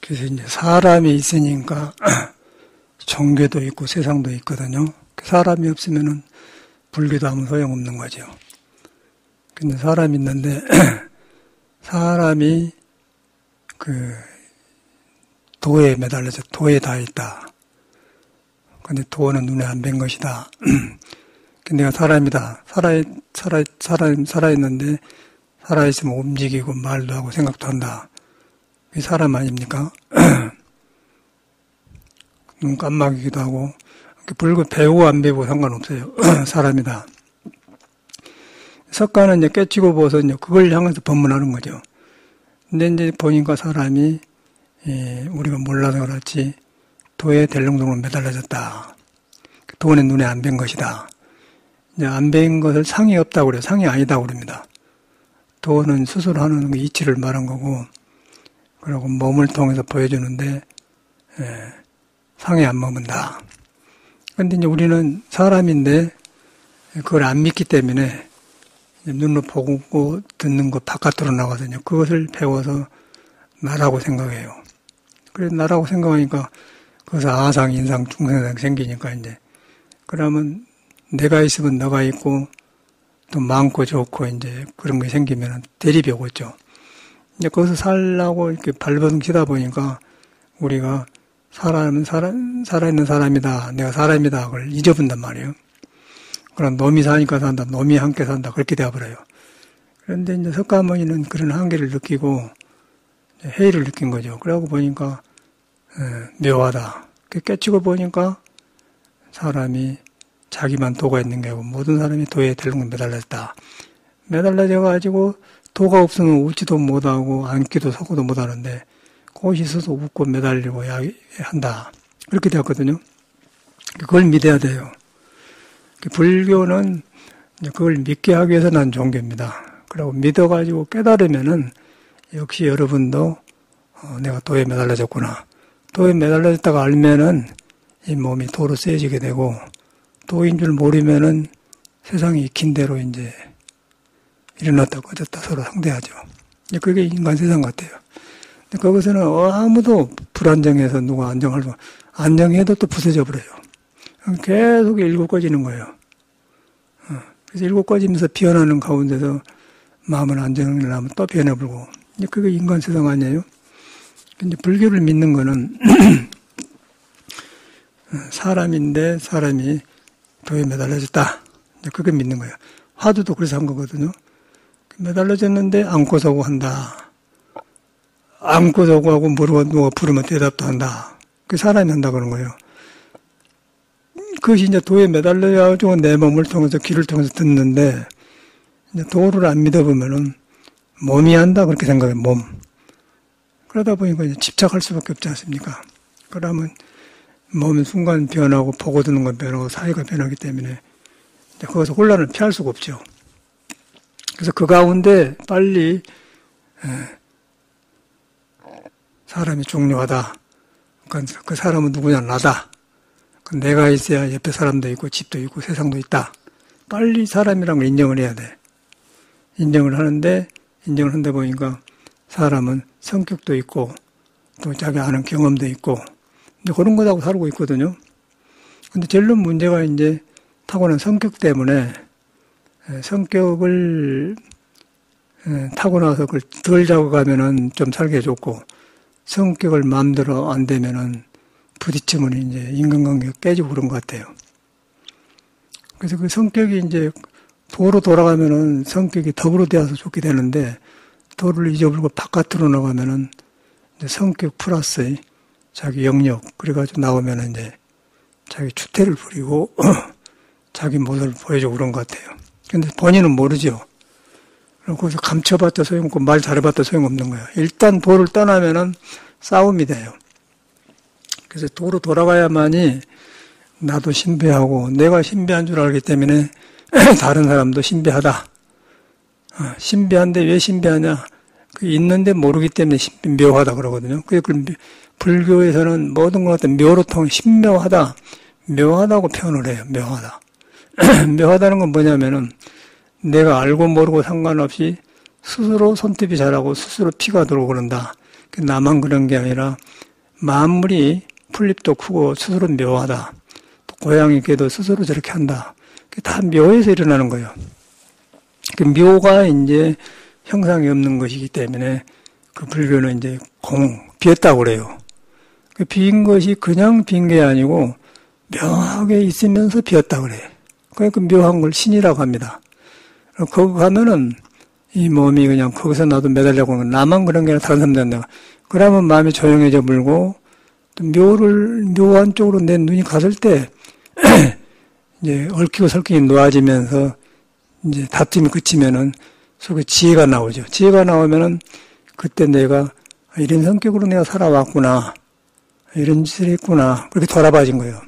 그래서 이제 사람이 있으니까 종교도 있고 세상도 있거든요. 사람이 없으면은 불교도 아무 소용없는 거죠. 근데 사람이 있는데 사람이 그 도에 매달려서 도에 다 있다. 근데 도는 눈에 안 뵌 것이다. 근데 내가 사람이다. 살아있는데 살아있으면 움직이고 말도 하고 생각도 한다. 그게 사람 아닙니까? 눈 깜막이기도 하고 불교 배우고 안 배우고 상관없어요. 사람이다. 석가는 이제 깨치고 보서 이제 그걸 향해서 법문하는 거죠. 근데 이제 보니까 사람이 우리가 몰라서 그렇지 도에 델릉동으로 매달려졌다. 도는 눈에 안 뵌 것이다. 이제 안 뵌 것을 상이 없다고 그래요. 상이 아니다고 그럽니다. 도는 스스로 하는 그 이치를 말한 거고, 그리고 몸을 통해서 보여주는데 상에 안 머문다. 그런데 이제 우리는 사람인데 그걸 안 믿기 때문에 눈으로 보고 듣는 것 바깥으로 나가거든요. 그것을 배워서 나라고 생각해요. 그래서 나라고 생각하니까 그것은 아상, 인상, 중생상 생기니까 이제 그러면 내가 있으면 너가 있고 또 많고 좋고 이제 그런 게 생기면 대립이 오겠죠. 이제 거기서 살라고 이렇게 발버둥 치다 보니까 우리가 살아있는 사람이다. 내가 사람이다. 그걸 잊어본단 말이에요. 그럼 놈이 사니까 산다. 놈이 함께 산다. 그렇게 되어버려요. 그런데 이제 석가모니는 그런 한계를 느끼고 회의를 느낀 거죠. 그러고 보니까 묘하다. 깨치고 보니까 사람이 자기만 도가 있는 게 아니고 모든 사람이 도에 델릉 매달렸다. 매달려져가지고 도가 없으면 웃지도 못하고 앉기도 서고도 못하는데 그것이 있어서 웃고 매달리고 한다. 그렇게 되었거든요. 그걸 믿어야 돼요. 불교는 그걸 믿게 하기 위해서 난 종교입니다. 그리고 믿어가지고 깨달으면은 역시 여러분도 내가 도에 매달려졌구나. 도에 매달려졌다가 알면은 이 몸이 도로 쓰여지게 되고 도인 줄 모르면은 세상이 익힌 대로 이제 일어났다 꺼졌다 서로 상대하죠. 그게 인간 세상 같아요. 근데 거기서는 아무도 불안정해서 누가 안정하려고 안정해도 또 부서져 버려요. 계속 일곱 꺼지는 거예요. 그래서 일곱 꺼지면서 피어나는 가운데서 마음을 안정을 하면 또 변해버리고 그게 인간 세상 아니에요? 근데 불교를 믿는 거는 사람인데 사람이 도에 매달려졌다. 그게 믿는 거예요. 화두도 그래서 한 거거든요. 매달려졌는데 안고 서고 한다. 안고 서고 하고 누가 부르면 대답도 한다. 그게 사람이 한다 그런 거예요. 그것이 이제 도에 매달려가지고 내 몸을 통해서 귀를 통해서 듣는데 이제 도를 안 믿어보면은 몸이 한다 그렇게 생각해요. 몸. 그러다 보니까 이제 집착할 수밖에 없지 않습니까? 그러면 몸은 순간 변하고 보고 듣는 건 변하고 사회가 변하기 때문에 거기서 혼란을 피할 수가 없죠. 그래서 그 가운데 빨리 사람이 중요하다. 그러니까 그 사람은 누구냐? 나다. 내가 있어야 옆에 사람도 있고 집도 있고 세상도 있다. 빨리 사람이란 걸 인정을 해야 돼. 인정을 하는데 인정을 한다 보니까 사람은 성격도 있고 또 자기 아는 경험도 있고 이제 그런 것하고 살고 있거든요. 근데 제일 문제가 이제 타고난 성격 때문에 성격을 타고나서 그걸 덜 잡아가면은 좀 살기 좋고 성격을 마음대로 안 되면은 부딪히면 이제 인간관계가 깨지고 그런 것 같아요. 그래서 그 성격이 이제 도로 돌아가면은 성격이 덕으로 되어서 좋게 되는데 도를 잊어버리고 바깥으로 나가면은 이제 성격 플러스 자기 영역 그래가지고 나오면은 이제 자기 추태를 부리고 자기 모습을 보여주고 그런 것 같아요. 근데 본인은 모르죠. 그리고 거기서 감춰봤자 소용없고 말 잘해봤자 소용없는 거예요. 일단 도를 떠나면은 싸움이 돼요. 그래서 도로 돌아가야만이 나도 신비하고 내가 신비한 줄 알기 때문에 다른 사람도 신비하다. 신비한데 왜 신비하냐? 그 있는데 모르기 때문에 묘하다 그러거든요. 그래서 불교에서는 모든 것 같은 묘로 통해 신묘하다. 묘하다고 표현을 해요. 묘하다. 묘하다는 건 뭐냐면은 내가 알고 모르고 상관없이 스스로 손톱이 자라고 스스로 피가 들어오고 그런다. 나만 그런 게 아니라 만물이 풀잎도 크고 스스로 묘하다. 또 고양이 개도 스스로 저렇게 한다. 그게 다 묘에서 일어나는 거예요. 그 묘가 이제 형상이 없는 것이기 때문에 그 불교는 이제 비었다고 그래요. 그 비인 것이 그냥 빈 게 아니고 묘하게 있으면서 비었다고 그래요. 그러니까 묘한 걸 신이라고 합니다. 거기 가면은 이 몸이 그냥 거기서 나도 매달려고 하는 거 나만 그런 게 아니라 다른 사람도 한다. 그러면 마음이 조용해져 물고 또 묘한 쪽으로 내 눈이 갔을 때 이제 얽히고 설키고 놓아지면서 이제 다툼이 그치면은 속에 지혜가 나오죠. 지혜가 나오면은 그때 내가 이런 성격으로 내가 살아왔구나. 이런 짓을 했구나. 그렇게 돌아봐진 거예요.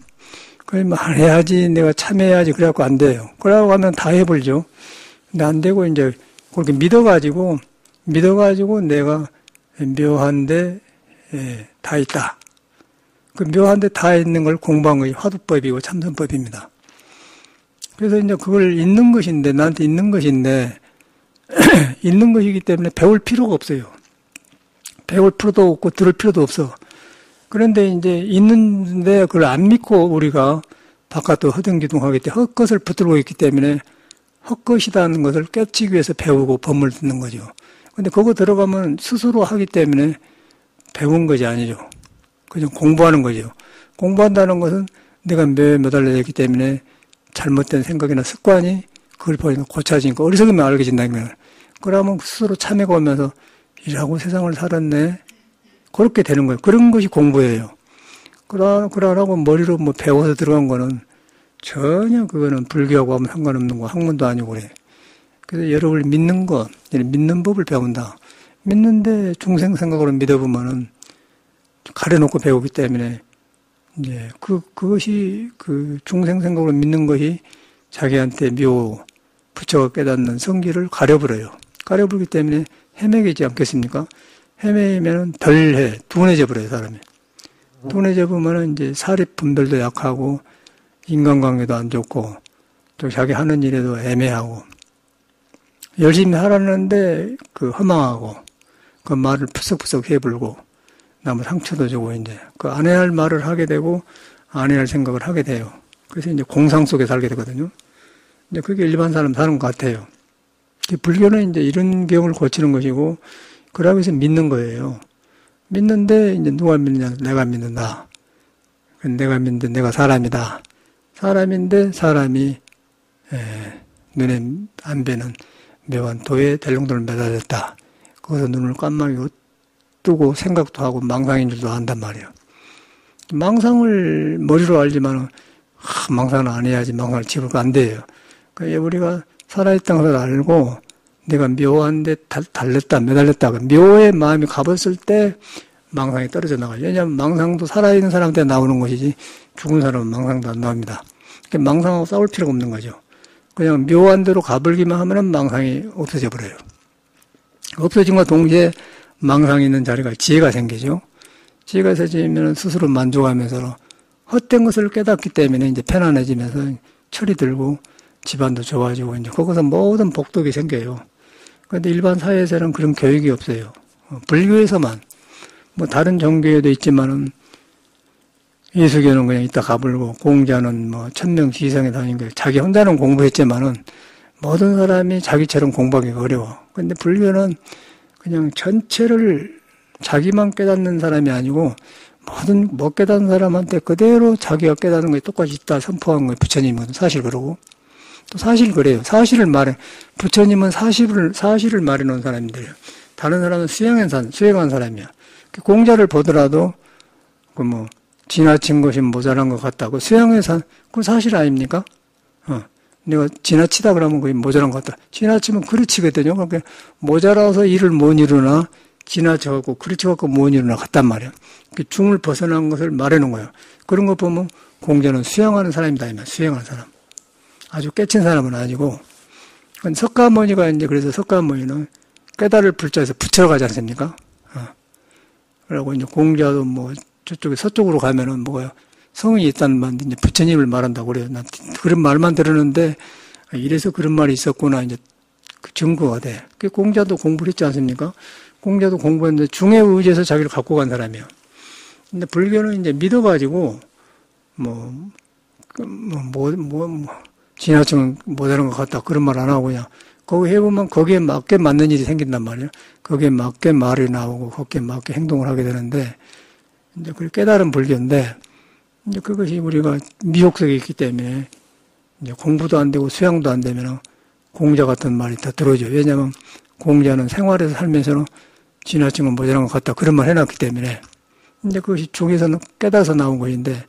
그걸 말해야지, 내가 참해야지. 그래갖고 안 돼요. 그러고 하면 다 해버리죠. 근데 안 되고 이제 그렇게 믿어가지고 내가 묘한데 다 있다. 그 묘한데 다 있는 걸 공부한 것이 화두법이고 참선법입니다. 그래서 이제 그걸 있는 것인데, 나한테 있는 것인데, 있는 것이기 때문에 배울 필요가 없어요. 배울 필요도 없고 들을 필요도 없어. 그런데 이제 있는데 그걸 안 믿고 우리가 바깥으로 허둥지둥하기 때문에 헛것을 붙들고 있기 때문에 헛것이라는 것을 깨치기 위해서 배우고 법문을 듣는 거죠. 근데 그거 들어가면 스스로 하기 때문에 배운 것이 아니죠. 그냥 공부하는 거죠. 공부한다는 것은 내가 묘에 매달려 있기 때문에 잘못된 생각이나 습관이 그걸 보니까 고쳐지니까 어리석으면 알게진다는 거예요. 그러면 스스로 참여가 오면서 이라고 세상을 살았네. 그렇게 되는 거예요. 그런 것이 공부예요. 그러라고 머리로 뭐 배워서 들어간 거는 전혀 그거는 불교하고 아무 상관없는 거, 학문도 아니고 그래. 그래서 여러분을 믿는 것, 믿는 법을 배운다. 믿는데 중생 생각으로 믿어보면은 가려놓고 배우기 때문에 이제 그것이 그 중생 생각으로 믿는 것이 자기한테 묘, 부처가 깨닫는 성기를 가려버려요. 가려버리기 때문에 헤매기지 않겠습니까? 헤매면은 덜해, 둔해져 버려요, 사람이. 둔해져 보면은 이제 사립 분별도 약하고, 인간관계도 안 좋고, 또 자기 하는 일에도 애매하고, 열심히 하라는데, 허망하고, 그 말을 푸석푸석 해불고, 남을 상처도 주고, 이제, 그 안 해야 할 말을 하게 되고, 안 해야 할 생각을 하게 돼요. 그래서 이제 공상 속에 살게 되거든요. 이제 그게 일반 사람 사는 것 같아요. 불교는 이제 이런 경우를 고치는 것이고, 그러기 위해서 믿는 거예요. 믿는데, 이제 누가 믿느냐? 내가 믿는다. 내가 믿는데 내가 사람이다. 사람인데 사람이, 눈에 안 뵈는 묘한 도에 대롱도를 매달렸다. 거기서 눈을 깜빡이고 뜨고 생각도 하고 망상인 줄도 안단 말이에요. 망상을 머리로 알지만, 망상은 안 해야지. 망상을 집으면 안 돼요. 그러니까 우리가 살아있다는 것을 알고, 내가 묘한데 달렸다, 매달렸다. 묘의 마음이 가봤을 때 망상이 떨어져 나가요. 왜냐하면 망상도 살아있는 사람한테 나오는 것이지 죽은 사람은 망상도 안 나옵니다. 그러니까 망상하고 싸울 필요가 없는 거죠. 그냥 묘한 대로 가버리기만 하면 망상이 없어져 버려요. 없어짐과 동시에 망상이 있는 자리가 지혜가 생기죠. 지혜가 생기면 스스로 만족하면서 헛된 것을 깨닫기 때문에 이제 편안해지면서 철이 들고 집안도 좋아지고 이제 거기서 모든 복덕이 생겨요. 그런데 일반 사회에서는 그런 교육이 없어요. 불교에서만, 뭐 다른 종교에도 있지만은 예수교는 그냥 이따 가불고 공자는 뭐 1000명씩 이상이 다니는 거예요. 자기 혼자는 공부했지만은 모든 사람이 자기처럼 공부하기가 어려워. 그런데 불교는 그냥 전체를 자기만 깨닫는 사람이 아니고 모든 못 깨닫는 사람한테 그대로 자기가 깨닫는 것이 똑같이 있다 선포한 거예요. 부처님은 사실 그러고. 또 사실 그래요. 사실을 말해. 부처님은 사실을 말해 놓은 사람들이에요. 다른 사람은 수행한 사람이야. 공자를 보더라도, 지나친 것이 모자란 것 같다고. 그건 사실 아닙니까? 내가 지나치다 그러면 그게 모자란 것 같다. 지나치면 그르치거든요. 그러니까 모자라서 일을 못 이루나, 지나쳐갖고, 그르쳐갖고 못 이루나 같단 말이야. 중을 벗어난 것을 말해 놓은 거예요. 그런 거 보면 공자는 수행하는 사람이다. 수행하는 사람. 아주 깨친 사람은 아니고, 석가모니가 이제 그래서 석가모니는 깨달을 불자에서 부처로 가지 않습니까? 그리고 이제 공자도 뭐 저쪽에 서쪽으로 가면은 뭐가요? 성이 있다는 말인데 이제 부처님을 말한다고 그래요. 난 그런 말만 들었는데, 이래서 그런 말이 있었구나. 이제 그 증거가 돼. 그 공자도 공부를 했지 않습니까? 공자도 공부했는데 중에 의지해서 자기를 갖고 간 사람이에요. 근데 불교는 이제 믿어가지고, 지나치면 못하는 것 같다. 그런 말 안 하고 그냥, 거기 해보면 거기에 맞게 맞는 일이 생긴단 말이에요. 거기에 맞게 말이 나오고, 거기에 맞게 행동을 하게 되는데, 이제 그 깨달은 불교인데, 이제 그것이 우리가 미혹 속에 있기 때문에, 이제 공부도 안 되고 수양도 안 되면 공자 같은 말이 다 들어오죠. 왜냐하면 공자는 생활에서 살면서는 지나치면 모자란 것 같다. 그런 말 해놨기 때문에. 이제 그것이 중에서는 깨달아서 나온 것인데,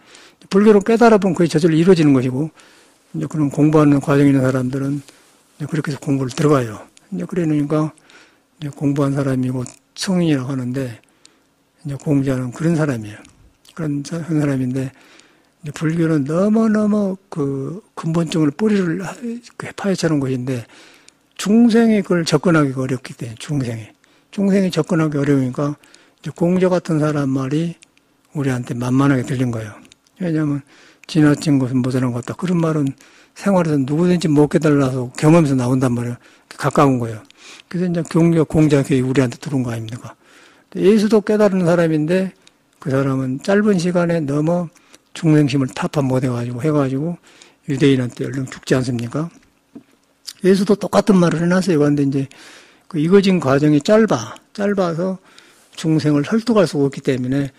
불교는 깨달아보면 그게 저절로 이루어지는 것이고, 이제 그런 공부하는 과정에 있는 사람들은 이제 그렇게 해서 공부를 들어가요. 이제 그러니까 이제 공부한 사람이고 성인이라고 하는데, 이제 공자는 그런 사람이에요. 그런 사람인데, 이제 불교는 너무너무 그 근본적으로 뿌리를 파헤쳐놓은 것인데, 중생이 그걸 접근하기가 어렵기 때문에, 중생이 접근하기 어려우니까, 이제 공자 같은 사람 말이 우리한테 만만하게 들린 거예요. 왜냐하면, 지나친 것은 모자란 것 같다. 그런 말은 생활에서 누구든지 못 깨달아서 경험에서 나온단 말이에요. 가까운 거예요. 그래서 이제 공자 교육이 우리한테 들어온 거 아닙니까? 예수도 깨달은 사람인데, 그 사람은 짧은 시간에 너무 중생심을 타파 해가지고 유대인한테 얼른 죽지 않습니까? 예수도 똑같은 말을 해놨어요. 그런데 이제 그 이거진 과정이 짧아서 중생을 설득할 수가 없기 때문에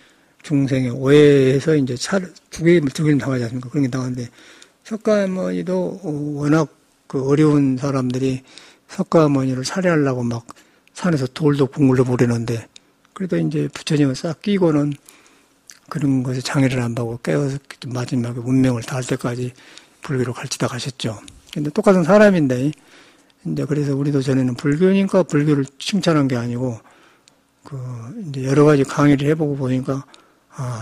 중생의 오해에서 이제 죽임 당하지 않습니까? 그런 게 당하는데, 석가모니도 워낙 그 어려운 사람들이 석가모니를 살해하려고 막 산에서 돌도 궁굴로 보내는데, 그래도 이제 부처님을 싹 끼고는 그런 것에 장애를 안 받고 깨어서 마지막에 운명을 다할 때까지 불교로 갈치다 가셨죠. 근데 똑같은 사람인데, 이제 그래서 우리도 전에는 불교니까 불교를 칭찬한 게 아니고, 이제 여러 가지 강의를 해보고 보니까,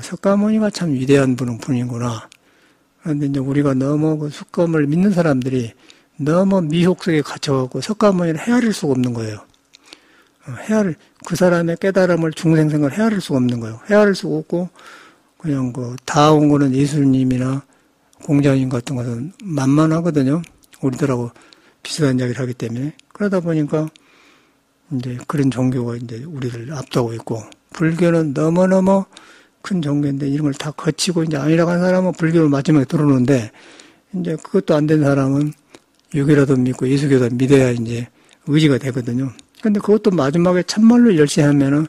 석가모니가 참 위대한 분이구나. 그런데 이제 우리가 너무 그 석가모니를 믿는 사람들이 너무 미혹 속에 갇혀갖고 석가모니를 헤아릴 수가 없는 거예요. 그 사람의 깨달음을 중생생을 헤아릴 수가 없는 거예요. 헤아릴 수가 없고, 그냥 다 온 거는 예수님이나 공자님 같은 것은 만만하거든요. 우리들하고 비슷한 이야기를 하기 때문에. 그러다 보니까, 이제 그런 종교가 이제 우리를 압도하고 있고, 불교는 너무너무 큰 종교인데 이런 걸 다 거치고 이제 아니라고 하는 사람은 불교를 마지막에 들어오는데, 이제 그것도 안 된 사람은 유교라도 믿고 예수교도 믿어야 이제 의지가 되거든요. 근데 그것도 마지막에 참말로 열심히 하면은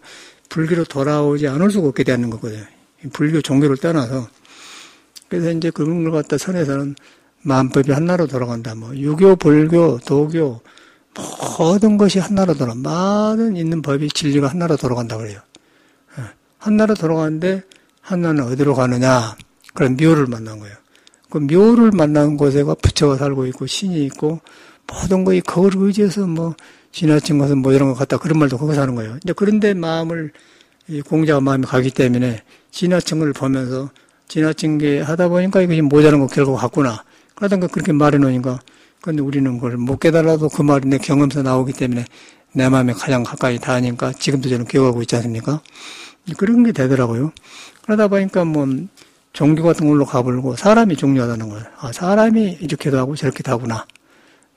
불교로 돌아오지 않을 수가 없게 되는 거거든요. 불교 종교를 떠나서. 그래서 이제 그런 걸 갖다 선에서는 만법이 하나로 돌아간다. 유교, 불교, 도교, 모든 것이 하나로 모든 있는 법이 진리가 하나로 돌아간다 그래요. 하나로 돌아가는데 하나는 어디로 가느냐? 그런 묘를 만난 거예요. 그 묘를 만난 곳에가 부처가 살고 있고 신이 있고 모든 것이 그걸 의지해서 지나친 것은 이런 것 같다. 그런 말도 거기서 하는 거예요. 이제 그런데 공자가 마음이 가기 때문에 지나친 걸 보면서 지나친 게 하다 보니까 이것이 모자란 거 결국 같구나. 그러다가 그렇게 말해 놓으니까 근데 우리는 그걸 못 깨달아도 그 말이 내 경험에서 나오기 때문에 내 마음에 가장 가까이 닿으니까 지금도 저는 기억하고 있지 않습니까? 그런 게 되더라고요. 그러다 보니까 종교 같은 걸로 가버리고 사람이 중요하다는 거예요. 사람이 이렇게도 하고 저렇게도 하구나.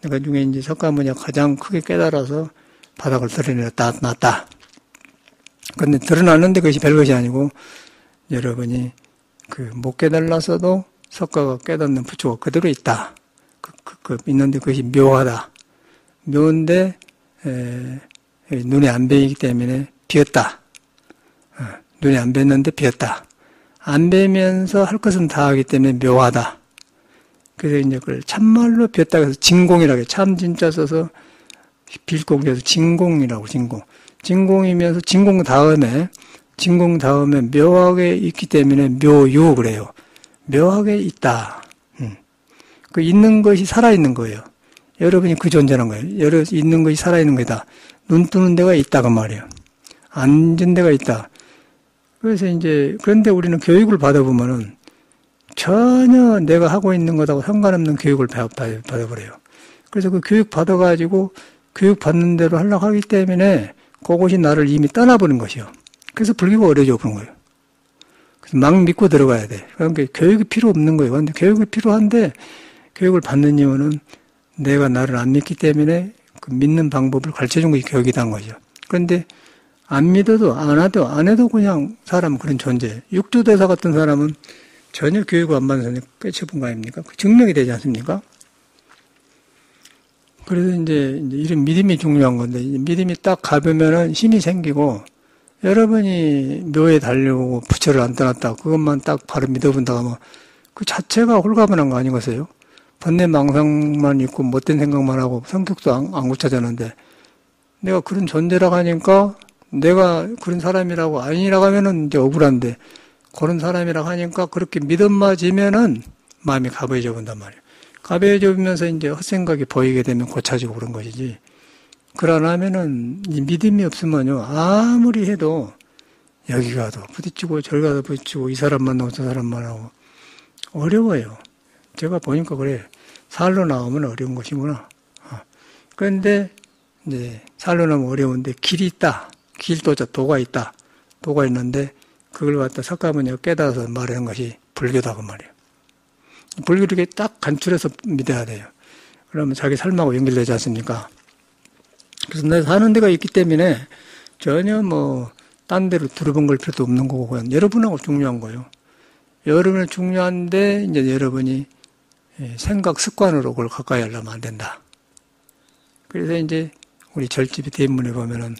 그러니까 중에 이제 석가모니가 가장 크게 깨달아서 바닥을 드러냈다. 근데 드러났는데 그것이 별것이 아니고 여러분이 못 깨달았어도 석가가 깨닫는 부처가 그대로 있다. 있는데 그것이 묘하다. 묘인데 눈에 안 보이기 때문에 비었다. 눈에 안 뵀는데 비었다. 안 뵈면서 할 것은 다 하기 때문에 묘하다. 그래서 이제 그걸 참말로 비었다 해서 진공이라고 해요. 참 진짜 써서 빌공에서 진공이라고 진공이면서 진공 다음에 묘하게 있기 때문에 묘유 그래요. 묘하게 있다. 그 있는 것이 살아있는 거예요. 여러분이 그 존재란 거예요. 있는 것이 살아있는 거다. 눈 뜨는 데가 있다 그 말이에요. 앉은 데가 있다. 그래서 이제 그런데 우리는 교육을 받아보면은 전혀 내가 하고 있는 것하고 상관없는 교육을 받아버려요. 그래서 그 교육 받아가지고 교육 받는 대로 하려고 하기 때문에 그것이 나를 이미 떠나버린 것이요. 그래서 불교가 어려져 그런 거예요. 그래서 막 믿고 들어가야 돼. 그러니까 교육이 필요 없는 거예요. 그런데 교육이 필요한데 교육을 받는 이유는 내가 나를 안 믿기 때문에 그 믿는 방법을 가르쳐준 것이 교육이라는 거죠. 그런데 안 믿어도, 안 해도 그냥 사람은 그런 존재예요. 육조대사 같은 사람은 전혀 교육을 안 받은 사람이 꿰쳐본 거 아닙니까? 그 증명이 되지 않습니까? 그래서 이제 이런 믿음이 중요한 건데, 믿음이 딱 가보면은 힘이 생기고, 여러분이 묘에 달려오고 부처를 안 떠났다. 그것만 딱 바로 믿어본다 하면, 그 자체가 홀가분한 거 아니겠어요? 번뇌 망상만 있고 못된 생각만 하고 성격도 안 고쳐졌는데, 내가 그런 존재라고 하니까, 내가 그런 사람이라고 아니라고 하면은 이제 억울한데, 그런 사람이라고 하니까 그렇게 믿음맞으면은 마음이 가벼워져 본단 말이에요. 가벼워져 보면서 이제 헛생각이 보이게 되면 고쳐지고 그런 것이지. 그러나면은 이 믿음이 없으면요, 아무리 해도 여기 가도 부딪히고 저기 가도 부딪히고 이 사람 만나고 저 사람 만나고 어려워요. 제가 보니까 그래. 살로 나오면 어려운 것이구나. 그런데 이제 살로 나오면 어려운데 길이 있다. 도가 있다. 도가 있는데 그걸 갖다 석가모니가 깨달아서 말하는 것이 불교다 그 말이에요. 불교를 이렇게 딱 간추려서 믿어야 돼요. 그러면 자기 삶하고 연결되지 않습니까? 그래서 내가 사는 데가 있기 때문에 전혀 딴 데로 들어본 걸 필요도 없는 거고, 그냥 여러분하고 중요한 거예요. 여러분은 중요한데, 이제 여러분이 생각 습관으로 그걸 가까이 하려면 안 된다. 그래서 이제 우리 절집의 대문에 보면은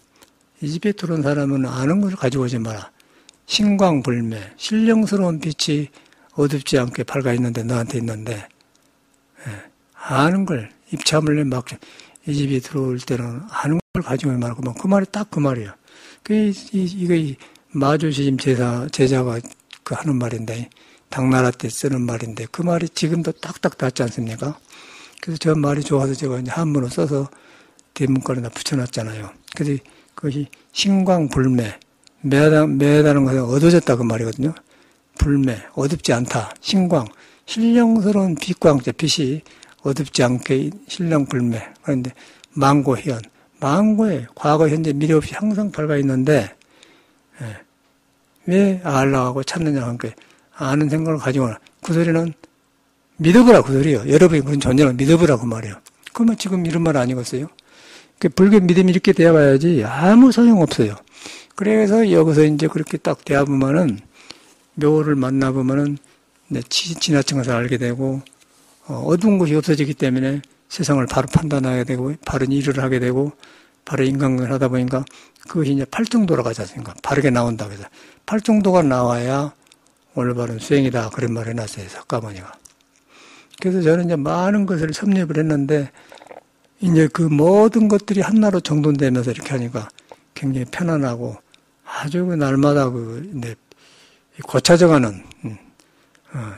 이 집에 들어온 사람은 아는 것을 가지고 오지 마라. 신광불매, 신령스러운 빛이 어둡지 않게 밝아 있는데, 너한테 있는데, 아는 걸, 입참을 막, 이 집에 들어올 때는 아는 걸 가지고 오지 말고, 그 말이 딱 그 말이에요. 이거 마주시임 제자가 그 하는 말인데, 당나라 때 쓰는 말인데, 그 말이 지금도 딱딱 닿지 않습니까? 그래서 저 말이 좋아서 제가 이제 한문으로 써서 대문간에다 붙여놨잖아요. 그래서 그것이 신광불매, 매다는 것은 어두워졌다 그 말이거든요. 불매, 어둡지 않다. 신광, 신령스러운 빛광자, 빛이 어둡지 않게 신령불매. 그런데 망고현, 망고에 과거, 현재, 미래 없이 항상 밝아 있는데 왜 알라고 찾느냐 하는 게 아는 생각을 가지고 나. 그 소리는 믿어보라 그 소리예요. 여러분이 그런 존재를 믿어보라 그 말이에요. 그러면 지금 이런 말 아니겠어요? 불교 믿음이 이렇게 되어가야지 아무 소용없어요. 그래서 여기서 이제 그렇게 딱 대해보면은, 묘를 만나보면은, 지나친 것을 알게 되고, 어두운 것이 없어지기 때문에 세상을 바로 판단하게 되고, 바른 일을 하게 되고, 바로 인간관계를 하다 보니까 그것이 이제 팔정도로 가지 않습니까? 바르게 나온다. 그래서 팔정도가 나와야 올바른 수행이다. 그런 말을 해놨어요. 석가모니가. 그래서 저는 이제 많은 것을 섭렵을 했는데, 이제 그 모든 것들이 하나로 정돈되면서 이렇게 하니까 굉장히 편안하고 아주 날마다 고쳐져가는,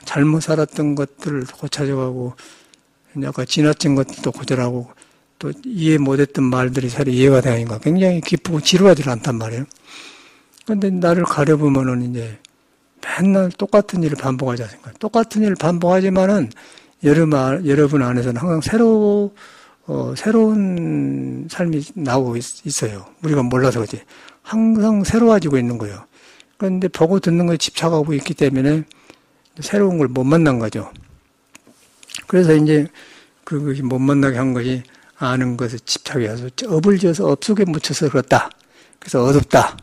잘못 살았던 것들을 고쳐져가고, 약간 지나친 것도 고쳐라고, 또 이해 못했던 말들이 새로 이해가 되니까 굉장히 기쁘고 지루하지 않단 말이에요. 그런데 나를 가려보면은 이제 맨날 똑같은 일을 반복하지 않습니까? 똑같은 일을 반복하지만은 여러분 안에서는 항상 새로운 삶이 나오고 있어요. 우리가 몰라서 그렇지. 항상 새로워지고 있는 거예요. 그런데 보고 듣는 거에 집착하고 있기 때문에 새로운 걸 못 만난 거죠. 그래서 이제 그것이 못 만나게 한 것이 아는 것에 집착해서 업을 지어서 업 속에 묻혀서 그렇다. 그래서 어둡다.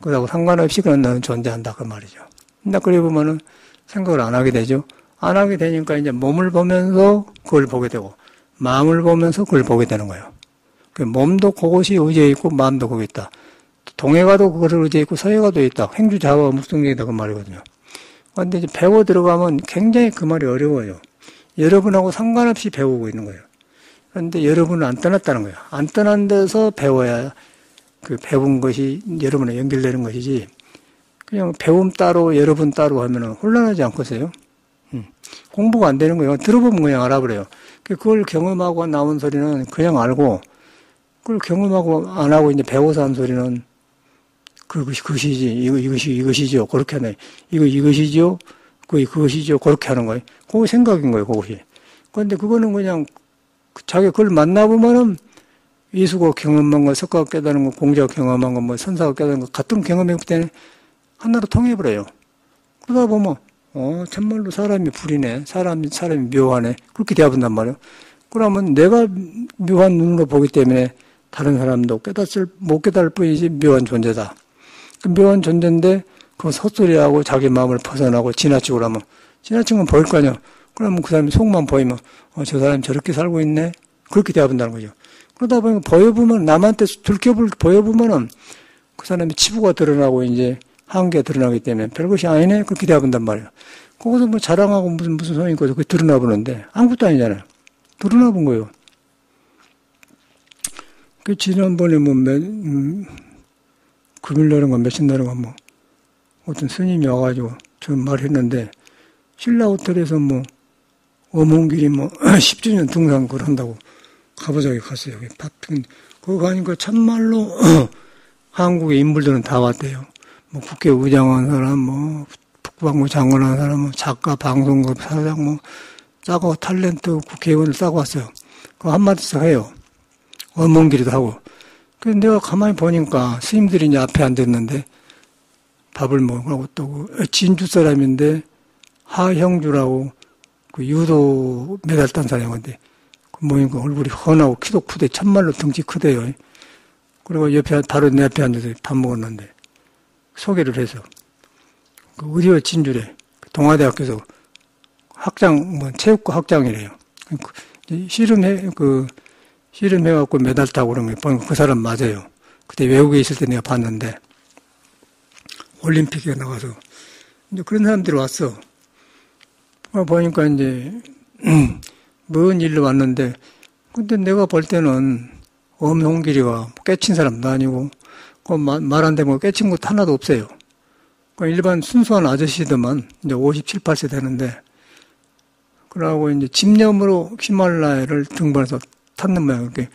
그러고 상관없이 그런 나는 존재한다. 그 말이죠. 근데 그래 보면은 생각을 안 하게 되죠. 안 하게 되니까 이제 몸을 보면서 그걸 보게 되고, 마음을 보면서 그걸 보게 되는 거예요. 몸도 그것이 의지해 있고, 마음도 거기 있다. 동해가도 그것을 의지해 있고, 서해가도 있다. 행주자와 묵성경이다. 그 말이거든요. 그런데 이제 배워 들어가면 굉장히 그 말이 어려워요. 여러분하고 상관없이 배우고 있는 거예요. 그런데 여러분은 안 떠났다는 거예요. 안 떠난 데서 배워야 그 배운 것이 여러분에 연결되는 것이지, 그냥 배움 따로, 여러분 따로 하면은 혼란하지 않겠어요? 공부가 안 되는 거예요. 들어보면 그냥 알아버려요. 그걸 경험하고 나온 소리는 그냥 알고, 그걸 경험하고 안 하고 이제 배워서 한 소리는 그것이지, 이것이죠. 그렇게 하네. 이것이죠. 그것이죠. 그렇게 하는 거예요. 그거 생각인 거예요, 그것이. 그런데 그거는 그냥 자기 그걸 만나보면은 이수가 경험한 거, 석가가 깨달은 거, 공자가 경험한 거, 선사가 깨달은 거, 같은 경험이기 때문에 하나로 통해버려요. 그러다 보면, 참말로 사람이 불이네. 사람이 묘하네. 그렇게 되어본단 말이에요. 그러면 내가 묘한 눈으로 보기 때문에 다른 사람도 못 깨달을 뿐이지 묘한 존재다. 그 묘한 존재인데 그 헛소리하고 자기 마음을 벗어나고 지나치고 그러면 지나친 건 보일 거 아니야. 그러면 그 사람이 속만 보이면 저 사람이 저렇게 살고 있네. 그렇게 대화한다는 거죠. 그러다 보니까 보여보면 남한테 들켜볼 보여보면은 그 사람의 치부가 드러나고 이제 한계가 드러나기 때문에 별것이 아니네. 그렇게 대화한단 말이에요. 거기서 뭐 자랑하고 무슨 소용이 있고 그게 드러나 보는데 아무것도 아니잖아요. 드러나 본 거예요. 그 지난번에 뭐 금요일날인가 며칠날인가 뭐 어떤 스님이 와가지고 저 말했는데 신라 호텔에서 뭐 어몽길이 뭐 10주년 등산 그걸 한다고 가보자고 갔어요. 거기 가니까 참말로 한국의 인물들은 다 왔대요. 뭐 국회의장한 사람, 뭐 국방부 장관한 사람, 뭐 작가, 방송국 사장, 뭐 짜고 탤런트 국회의원을 싸고 왔어요. 그거 한마디씩 해요. 어몽길이도 하고. 그래서 내가 가만히 보니까 스님들이 이제 앞에 앉았는데 밥을 먹으라고 또 진주 사람인데 하형주라고 그 유도 메달 딴 사람인데 그 모니까 얼굴이 훤하고 키도 크대. 참말로 덩치 크대요. 그리고 옆에 바로 내 앞에 앉아서 밥 먹었는데 소개를 해서 그 어디가 진주래. 동아대학교에서 학장 뭐 체육과 학장이래요. 씨름해갖고 메달 따고 그런 거 보니까 그 사람 맞아요. 그때 외국에 있을 때 내가 봤는데 올림픽에 나가서 이제 그런 사람들이 왔어. 보니까 이제 먼 일로 왔는데 근데 내가 볼 때는 엄홍길이가 깨친 사람도 아니고 말 안 되면 깨친 것도 하나도 없어요. 일반 순수한 아저씨들만 이제 57, 8세 되는데 그러고 이제 집념으로 히말라야를 등반해서 탔는 모양. 이렇게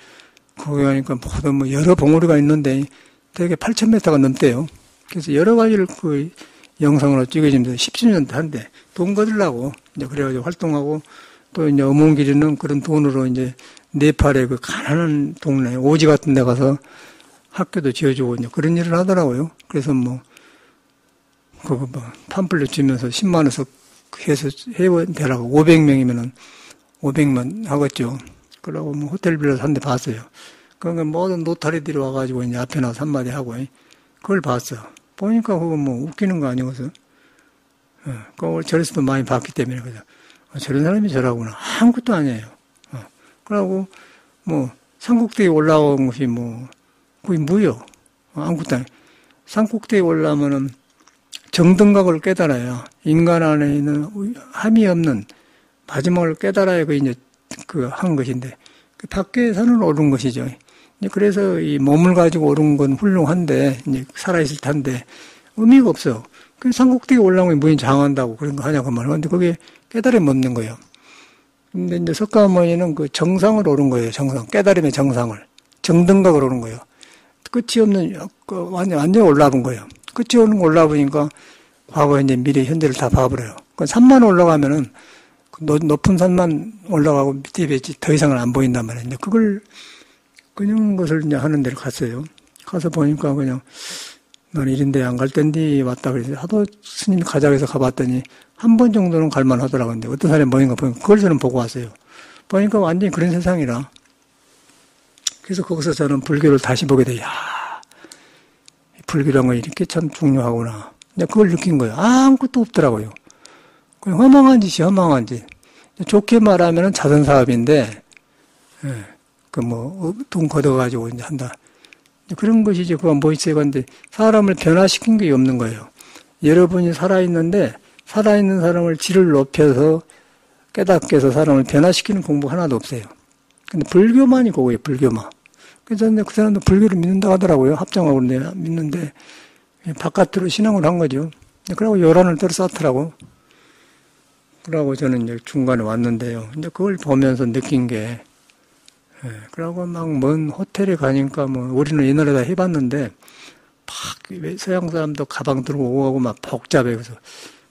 거기 가니까 모두 뭐 여러 봉우리가 있는데 되게 8,000m가 넘대요. 그래서 여러 가지를 그 영상으로 찍어지면서 10주년 한데 돈 거들라고 이제 그래가지고 활동하고 또 이제 어몽길이는 그런 돈으로 이제 네팔의 그 가난한 동네 오지 같은 데 가서 학교도 지어주고 이제 그런 일을 하더라고요. 그래서 뭐 그거 뭐 팜플렛 주면서 10만 원씩 해서 회원 되라고 500명이면은 500만 하겠죠. 그러고 뭐 호텔 빌려서 한 대 봤어요. 그러니까 모든 노타리들이 와가지고 이제 앞에 나와서 한마디 하고 그걸 봤어. 보니까 그거 뭐 웃기는 거 아니어서 그걸 저에서도 많이 봤기 때문에 그래서 저런 사람이 저라구나. 아무것도 아니에요. 그러고 뭐 산꼭대기에 올라온 것이 뭐 거의 무효. 아무것도 아니에요. 산꼭대기에 올라오면은 정등각을 깨달아야 인간 안에 있는 함이 없는 마지막을 깨달아야 그 이제 그 한 것인데 그 밖에서는 옳은 것이죠. 그래서 이 몸을 가지고 옳은 건 훌륭한데 이제 살아있을 텐데 의미가 없어. 그 산꼭대기 올라오면 무인 장한다고 그런 거 하냐고 말이야. 근데 그게 깨달음이 없는 거예요. 근데 이제 석가모니는 그 정상을 오른 거예요. 정상. 깨달음의 정상을. 정등각을 오른 거예요. 끝이 없는, 완전히 올라본 거예요. 끝이 없는 거 올라보니까 과거, 이제 미래, 현재를 다 봐버려요. 산만 올라가면은 높은 산만 올라가고 밑에 別더 이상은 안 보인단 말이에요. 그걸, 그냥 것을 이제 하는 데를 갔어요. 가서 보니까 그냥 나는 이런 데 안 갈 텐데 왔다 그래서 하도 스님이 가자고 해서 가봤더니 한 번 정도는 갈만 하더라고요. 근데 어떤 사람이 뭐인가 보니까 그걸 저는 보고 왔어요. 보니까 완전히 그런 세상이라. 그래서 거기서 저는 불교를 다시 보게 돼요. 야, 불교란 건 이렇게 참 중요하구나. 그걸 느낀 거예요. 아무것도 없더라고요. 그냥 허망한 짓이 허망한 짓. 좋게 말하면 자선사업인데, 돈 걷어가지고 이제 한다. 그런 것이지, 그건 뭐 있어요. 근데 사람을 변화시킨 게 없는 거예요. 여러분이 살아있는데, 살아있는 사람을 질을 높여서 깨닫게 해서 사람을 변화시키는 공부 하나도 없어요. 근데 불교만이 그거예요, 불교만. 그래서 그 사람도 불교를 믿는다고 하더라고요. 합정하고 믿는데, 바깥으로 신앙을 한 거죠. 그러고 요란을 떨어 쌓더라고. 그러고 저는 이제 중간에 왔는데요. 이제 그걸 보면서 느낀 게, 그러고 막 먼 호텔에 가니까 뭐, 우리는 옛날에 다 해봤는데, 막 서양 사람도 가방 들고 오고 막 복잡해. 그래서,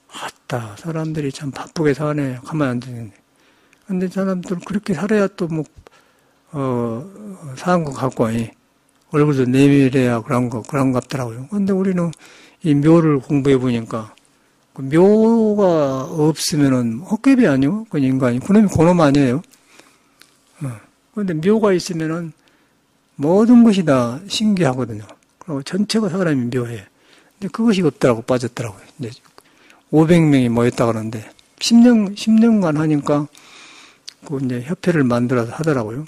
왔다. 사람들이 참 바쁘게 사네. 가만히 앉아있는데. 근데 사람들 그렇게 살아야 또 뭐, 사는 것 같고, 얼굴도 내밀해야 그런 같더라고요. 근데 우리는 이 묘를 공부해 보니까, 그 묘가 없으면은 헛개비 아니요? 그건 인간이. 그놈이 그놈 아니에요. 근데 묘가 있으면은 모든 것이 다 신기하거든요. 그리고 전체가 사람이 묘해. 근데 그것이 없더라고, 빠졌더라고요. 이제 500명이 모였다 그러는데, 10년간 하니까, 그 이제 협회를 만들어서 하더라고요.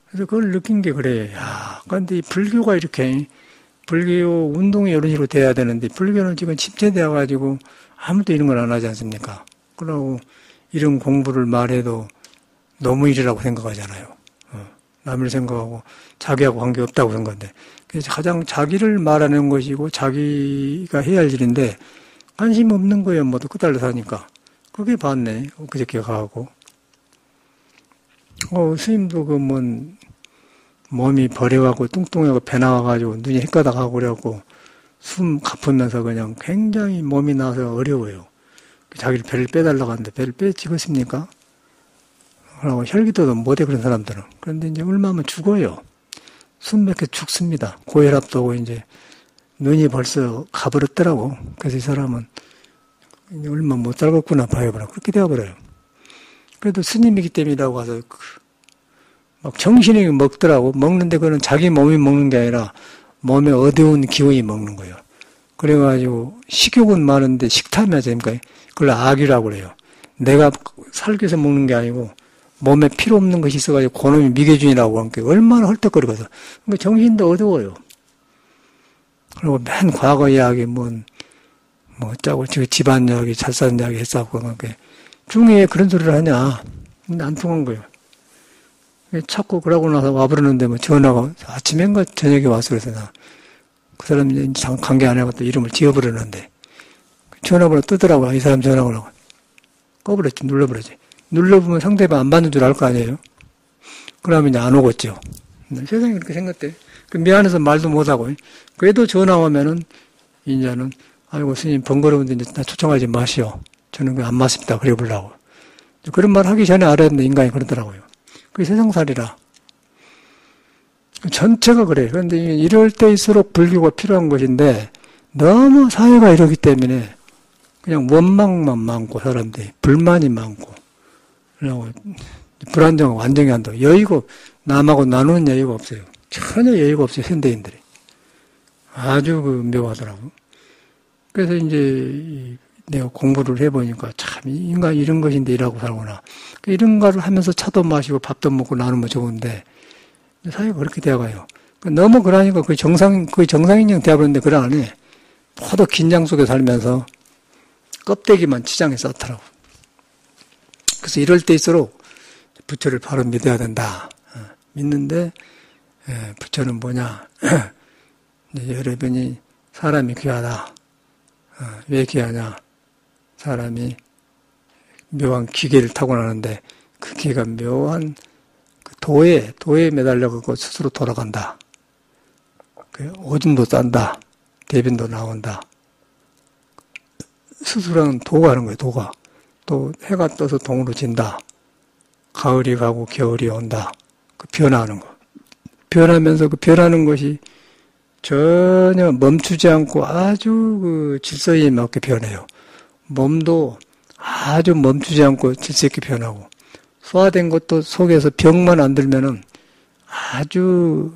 그래서 그걸 느낀 게 그래요. 야, 근데 이 불교가 이렇게, 불교 운동이 이런 식으로 돼야 되는데, 불교는 지금 침체되어가지고 아무도 이런 걸 안 하지 않습니까? 그러고 이런 공부를 말해도 너무 일이라고 생각하잖아요. 남을 생각하고 자기하고 관계없다고 생각하는데, 그래서 가장 자기를 말하는 것이고 자기가 해야 할 일인데 관심 없는 거예요. 모두 끄달려 사니까. 그게 봤네. 그저께 가고. 스님도 몸이 버려가고 뚱뚱하고 배 나와가지고 눈이 헷가닥하고 그래갖고 숨 가쁘면서 그냥 굉장히 몸이 나서 어려워요. 자기를 배를 빼달라고 하는데 배를 빼지겠습니까? 그러고 혈기도도 못해 그런 사람들은. 그런데 이제 얼마면 죽어요. 숨 몇 개 죽습니다. 고혈압도 오고 이제 눈이 벌써 가버렸더라고. 그래서 이 사람은 이제 얼마 못 살겠구나 봐요버려. 그렇게 되어버려요. 그래도 스님이기 때문이라고 해서 막 정신이 먹더라고. 먹는데 그거는 자기 몸이 먹는 게 아니라 몸에 어두운 기운이 먹는 거예요. 그래가지고 식욕은 많은데 식탐이 하지 않습니까? 그걸 악이라고 그래요. 내가 살기 위해서 먹는 게 아니고 몸에 필요 없는 것이 있어가지고 그놈이 미개준이라고 하니까 얼마나 헐떡거리거든. 그러니까 정신도 어두워요. 그리고 맨 과거 이야기, 어쩌고, 집안 이야기, 잘 사는 이야기 했었고, 그러니까 중에 그런 소리를 하냐. 근데 안 통한 거예요. 자꾸 그러고 나서 와버렸는데, 전화가 아침인가 저녁에 와서 그래서 그 사람이 이제 관계 안 하고 또 이름을 지어버렸는데, 전화번호 뜨더라고요. 이 사람 전화번호가. 꺼버렸지, 눌러버렸지. 눌러보면 상대방 안 받는 줄 알 거 아니에요? 그러면 이제 안 오겠죠. 세상이 그렇게 생겼대. 미안해서 말도 못하고. 그래도 전화 오면은, 이제는, 아이고, 스님, 번거로운데 이제 나 초청하지 마시오. 저는 안 맞습니다. 그래 보려고. 그런 말 하기 전에 알았는데 인간이 그러더라고요. 그게 세상살이라. 전체가 그래요. 그런데 이럴 때일수록 불교가 필요한 것인데, 너무 사회가 이러기 때문에, 그냥 원망만 많고, 사람들이. 불만이 많고. 그리고 불안정하고 완전히 한다. 여유가, 남하고 나누는 여유가 없어요. 전혀 여유가 없어요, 현대인들이. 아주 묘하더라고. 그래서 이제 내가 공부를 해보니까 참 인간 이런 것인데 이라고 살구나. 이런 거를 하면서 차도 마시고 밥도 먹고 나누면 좋은데 사회가 그렇게 되어가요. 너무 그러니까 거의 정상인형 되어버렸는데 그래 안 해. 모두 긴장 속에 살면서 껍데기만 치장해 쌓더라고. 그래서 이럴 때일수록 부처를 바로 믿어야 된다. 믿는데 부처는 뭐냐. 여러분이 사람이 귀하다. 왜 귀하냐. 사람이 묘한 기계를 타고나는데 그 기계가 묘한 그 도에 매달려가고 스스로 돌아간다. 오줌도 싼다. 대변도 나온다. 스스로는 도가 하는 거예요. 도가. 또 해가 떠서 동으로 진다. 가을이 가고 겨울이 온다. 그 변화하는 거. 변하면서 그 변하는 것이 전혀 멈추지 않고 아주 질서에 맞게 변해요. 몸도 아주 멈추지 않고 질서 있게 변하고 소화된 것도 속에서 병만 안 들면은 아주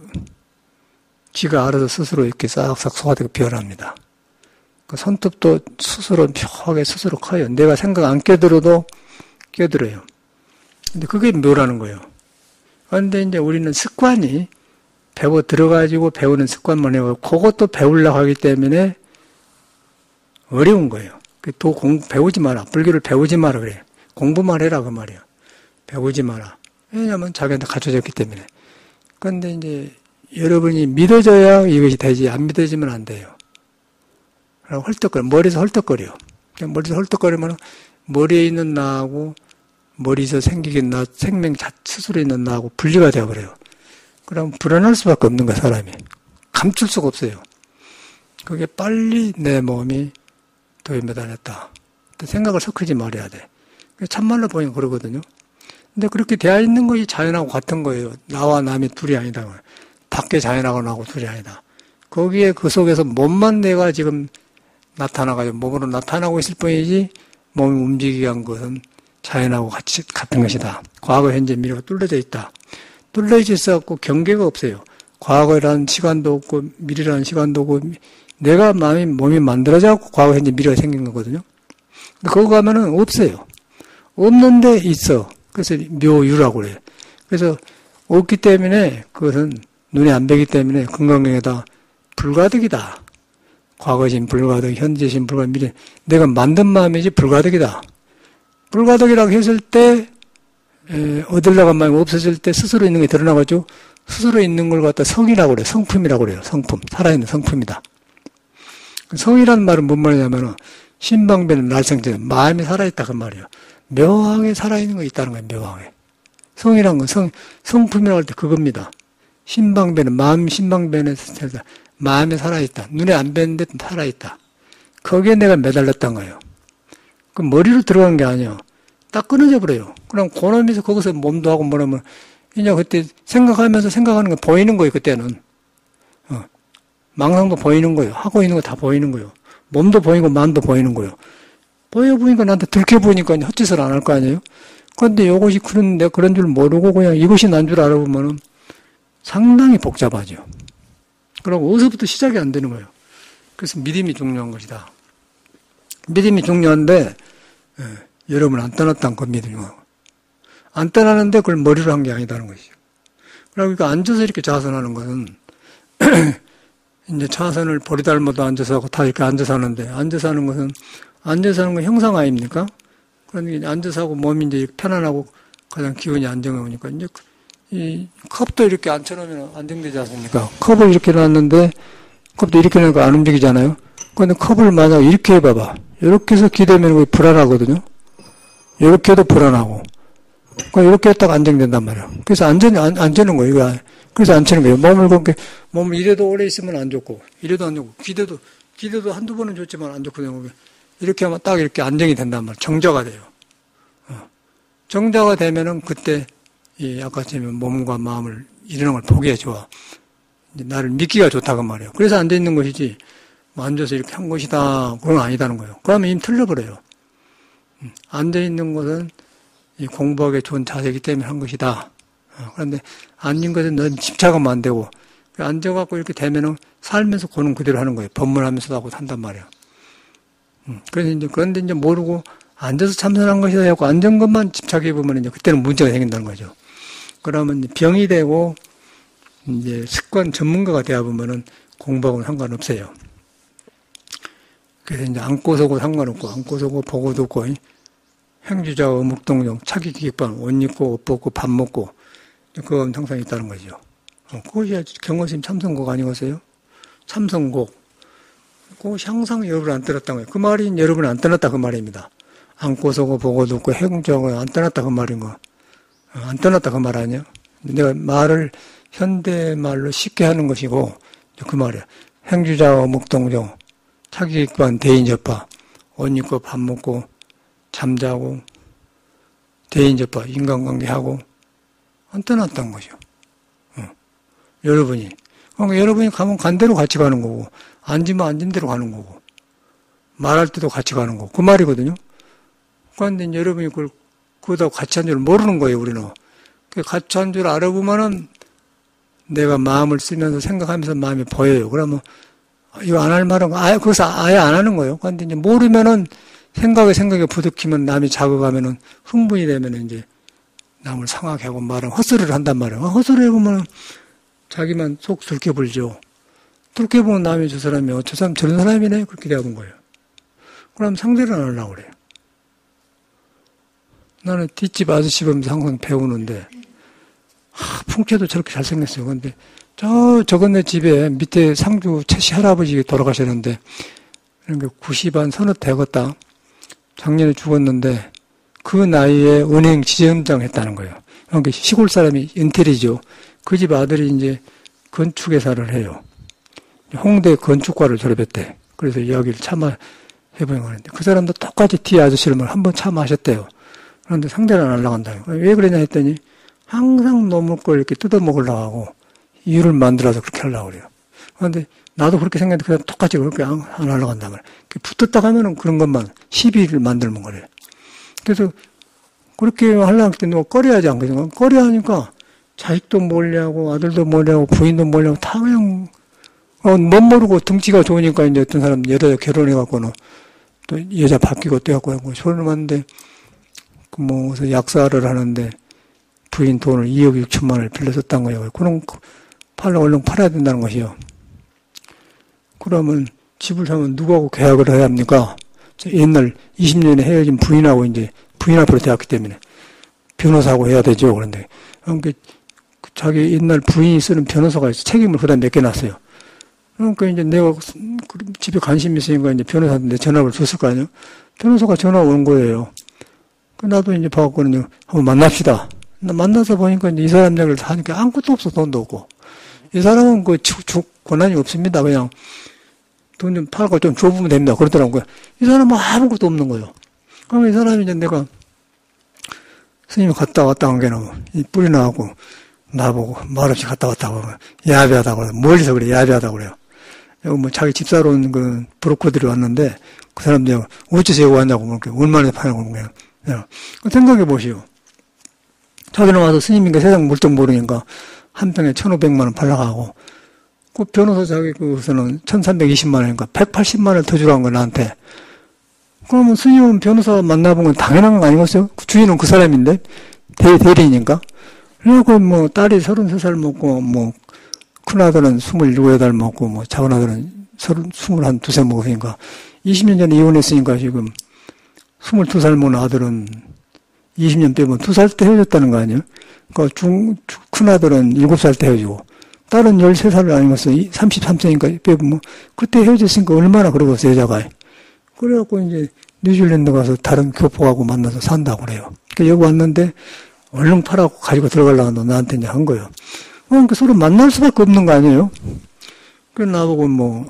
지가 알아서 스스로 이렇게 싹싹 소화되고 변합니다. 그 손톱도 스스로 묘하게 스스로 커요. 내가 생각 안 껴들어도 껴들어요. 근데 그게 묘라는 거예요. 그런데 이제 우리는 습관이 배워 들어가지고 배우는 습관만 해요. 그것도 배우려고 하기 때문에 어려운 거예요. 배우지 마라. 불교를 배우지 마라 그래요. 공부만 해라 그 말이에요. 배우지 마라. 왜냐하면 자기한테 갖춰졌기 때문에. 그런데 이제 여러분이 믿어져야 이것이 되지. 안 믿어지면 안 돼요. 헐떡거려. 머리에서 헐떡거려. 머리에서 헐떡거리면 머리에 있는 나하고 머리에서 생기긴 나, 생명 스스로 있는 나하고 분리가 되어버려요. 그럼 불안할 수밖에 없는 거야, 사람이. 감출 수가 없어요. 그게 빨리 내 몸이 도에 매달렸다. 생각을 섞지 말아야 돼. 참말로 보니까 그러거든요. 근데 그렇게 되어 있는 것이 자연하고 같은 거예요. 나와 남이 둘이 아니다. 밖에 자연하고 나하고 둘이 아니다. 거기에 그 속에서 몸만 내가 지금 나타나가지고 몸으로 나타나고 있을 뿐이지 몸이 움직이게 한 것은 자연하고 같은 것이다. 과거, 현재, 미래가 뚫려져 있다. 뚫려져 있어갖고 경계가 없어요. 과거라는 시간도 없고 미래라는 시간도 없고 내가 몸이 만들어져갖고 과거, 현재, 미래가 생긴 거거든요. 근데 거기 가면은 없어요. 없는데 있어. 그래서 묘유라고 그래요. 그래서 없기 때문에 그것은 눈에 안 뵈기 때문에 건강경에다 불가득이다. 과거신 불가득, 현재신 불가득, 미래. 내가 만든 마음이지 불가득이다. 불가득이라고 했을 때 얻으려고 한 마음이 없어질 때 스스로 있는 게 드러나가지고 스스로 있는 걸 갖다 성이라고 그래요. 성품이라고 그래요. 성품. 살아있는 성품이다. 성이라는 말은 뭔 말이냐면은 신방변은 날성제 마음이 살아있다 그 말이에요. 묘하게 살아있는 거 있다는 거예요. 묘하게. 성이란 건 성품이라고 할 때 그겁니다. 신방변은 마음 신방변에서 마음이 살아있다. 눈에 안 뵈는데 살아있다. 거기에 내가 매달렸단 거예요. 그 머리로 들어간 게 아니에요. 딱 끊어져 버려요. 그럼 고놈에서 거기서 몸도 하고 뭐라면 이제 그때 생각하면서 생각하는 거 보이는 거예요. 그때는. 망상도 보이는 거예요. 하고 있는 거 다 보이는 거예요. 몸도 보이고 마음도 보이는 거예요. 보이니까 나한테 들켜 보이니까 헛짓을 안 할 거 아니에요? 그런데 이것이 내가 그런 줄 모르고 그냥 이것이 난 줄 알아보면은 상당히 복잡하죠. 그리고 어디서부터 시작이 안 되는 거예요. 그래서 믿음이 중요한 것이다. 믿음이 중요한데, 여러분 안 떠났다는 건 믿음이 안 떠나는데 그걸 머리로 한 게 아니다는 것이죠. 그러니까 앉아서 이렇게 자선하는 것은, 이제 자선을 보리달모도 앉아서 하고 다 이렇게 앉아서 하는데, 앉아서 하는 것은, 앉아서 하는 건 형상 아닙니까? 그러니까 앉아서 하고 몸이 이제 편안하고 가장 기운이 안정해 오니까, 이제 이 컵도 이렇게 앉혀놓으면 안정되지 않습니까? 컵을 이렇게 놨는데, 컵도 이렇게 놓으니까 안 움직이잖아요? 그런데 컵을 만약 이렇게 해봐봐. 이렇게 해서 기대면 그게 불안하거든요? 이렇게 해도 불안하고. 이렇게 했다가 안정된단 말이에요. 그래서 앉는 거예요. 이거. 그래서 앉히는 거예요. 몸을 이래도 오래 있으면 안 좋고, 이래도 안 좋고, 기대도 한두 번은 좋지만 안 좋거든요. 이렇게 하면 딱 이렇게 안정이 된단 말이에요. 정자가 돼요. 정자가 되면은 그때, 아까처럼 몸과 마음을 이러는 걸 보기가 좋아. 나를 믿기가 좋다고 말이에요. 그래서 앉아있는 것이지, 앉아서 이렇게 한 것이다. 그건 아니다는 거예요. 그러면 이미 틀려버려요. 앉아있는 것은 이 공부하기 좋은 자세이기 때문에 한 것이다. 그런데 앉은 것은 넌 집착하면 안 되고, 앉아갖고 이렇게 되면은 살면서 고는 그대로 하는 거예요. 법문하면서도 하고 산단 말이에요. 그런데 이제 모르고 앉아서 참선한 것이다 하고 앉은 것만 집착해보면 이제 그때는 문제가 생긴다는 거죠. 그러면 병이 되고, 이제 습관 전문가가 되어보면은 공부하고는 상관없어요. 그래서 이제 앉고 서고 상관없고, 앉고 서고 보고 듣고, 행주자, 어묵동정, 차기기익반, 옷 입고, 옷 벗고, 밥 먹고, 그건 항상 있다는 거죠. 그것이 경호심 참선곡 아니겠어요? 참선곡. 그것이 항상 여러분 안 떠났다는 거예요. 그 말이 여러분 안 떠났다 그 말입니다. 앉고 서고 보고 듣고 행주하고 안 떠났다 그 말인 거. 안 떠났다 그 말 아니에요? 내가 말을 현대말로 쉽게 하는 것이고, 그 말이야. 행주자, 어묵동정, 차기기익반, 대인접바, 옷 입고 밥 먹고, 잠자고, 대인접바, 인간관계하고, 안 떠났다는 거죠. 여러분이. 그러니까 여러분이 가면 간 대로 같이 가는 거고, 앉으면 앉은 대로 가는 거고, 말할 때도 같이 가는 거고, 그 말이거든요. 그런데 여러분이 그거다 같이 한 줄 모르는 거예요, 우리는. 같이 한 줄 알아보면은 내가 마음을 쓰면서 생각하면서 마음이 보여요. 그러면 이거 안 할 말은 그것을 아예 안 하는 거예요. 그런데 이제 모르면은 생각에 부득히면 남이 자극하면은 흥분이 되면은 이제 남을 상하게 하고 말은 헛소리를 한단 말이에요. 헛소리 해보면은 자기만 속 들켜불죠. 들켜보면 남이 저 사람이 저 사람 저런 사람이네 그렇게 되어본 거예요. 그럼 상대를 안 하려고 그래요. 나는 뒷집 아저씨 보면서 항상 배우는데 풍채도 저렇게 잘생겼어요. 근데 저 건네 집에 밑에 상주 최씨 할아버지 돌아가셨는데 그러니까 90한 서너 되었다. 작년에 죽었는데 그 나이에 은행 지점장 했다는 거예요. 그러니까 시골 사람이 인테리죠. 그 집 아들이 이제 건축회사를 해요. 홍대 건축과를 졸업했대. 그래서 이야기를 참아 해보는 거는데 그 사람도 똑같이 뒤에 아저씨를 한번 참아하셨대요. 그런데 상대를 안 하려고 한다. 왜 그러냐 했더니 항상 넘을 걸 이렇게 뜯어먹으려고 하고 이유를 만들어서 그렇게 하려고 그래요. 그런데 나도 그렇게 생각했는데 그냥 똑같이 그렇게 안 하려고 한단 말이에요. 붙었다 하면은 그런 것만 시비를 만들면 그래요. 그래서 그렇게 하려고 할 때 누가 꺼려하지 않거든요. 꺼려하니까 자식도 몰려하고 아들도 몰려하고 부인도 몰려하고 다 그냥 멋 모르고 등치가 좋으니까 이제 어떤 사람 여자 결혼해갖고는 또 여자 바뀌고 떼갖고 결혼을 하는데 뭐 그래서 약사를 하는데 부인 돈을 2억 6천만 원을 빌려줬단 거예요. 그럼 얼른 팔아야 된다는 것이요. 그러면 집을 사면 누구하고 계약을 해야 합니까? 옛날 20년에 헤어진 부인하고 이제 부인 앞으로 되었기 때문에 변호사하고 해야 되죠. 그런데 그러니까 자기 옛날 부인이 쓰는 변호사가 있어 책임을 그다음 몇 개 놨어요. 그러니까 이제 내가 집에 관심이 있으니까 이제 변호사한테 전화를 줬을 거 아니에요. 변호사가 전화 온 거예요. 나도 이제 봐갖고는 한번 만납시다. 만나서 보니까 이제 이 사람 얘기를 다 하니까 아무것도 없어. 돈도 없고. 이 사람은 그 권한이 없습니다. 그냥 돈 좀 팔고 좀 줘보면 됩니다. 그러더라고요. 이 사람은 아무것도 없는 거예요. 그럼 이 사람이 이제 내가 스님이 갔다 왔다 한 게는 이 뿔이 나고 나보고 말없이 갔다 왔다고 야비하다고 그래요. 멀리서 그래 야비하다고 그래요. 여기 뭐 자기 집사로 온 그 브로커들이 왔는데 그 사람들이 어째서 여기 왔냐고 그렇게 얼마나 파냐고 그래요. 생각해 보시오. 자기는 와서 스님인가 세상 물정 모르니까 한 평에 1,500만 원 팔라가고 그 변호사 자기 그것은 1,320만 원이니까 180만 원을 더 주라는 거 나한테. 그러면 스님은 변호사 만나본 건 당연한 거 아니겠어요? 주인은 그 사람인데 대리니까. 그리고 뭐 딸이 33살 먹고 뭐 큰아들은 27, 8살 먹고 뭐 작은아들은 22살 먹으니까 20년 전에 이혼했으니까 지금 22살 먹은 아들은 20년 빼면 2살 때 헤어졌다는 거 아니에요? 그러니까 큰아들은 7살 때 헤어지고 딸은 13살 아니겠어? 33세니까 빼면 뭐 그때 헤어졌으니까 얼마나 그러겠어 여자가. 그래갖고 이제 뉴질랜드 가서 다른 교포하고 만나서 산다고 그래요. 그러니까 여기 왔는데 얼른 팔아고 가지고 들어가려고 나한테 이제 한 거예요. 그러니까 서로 만날 수밖에 없는 거 아니에요? 그래서 나보고 뭐,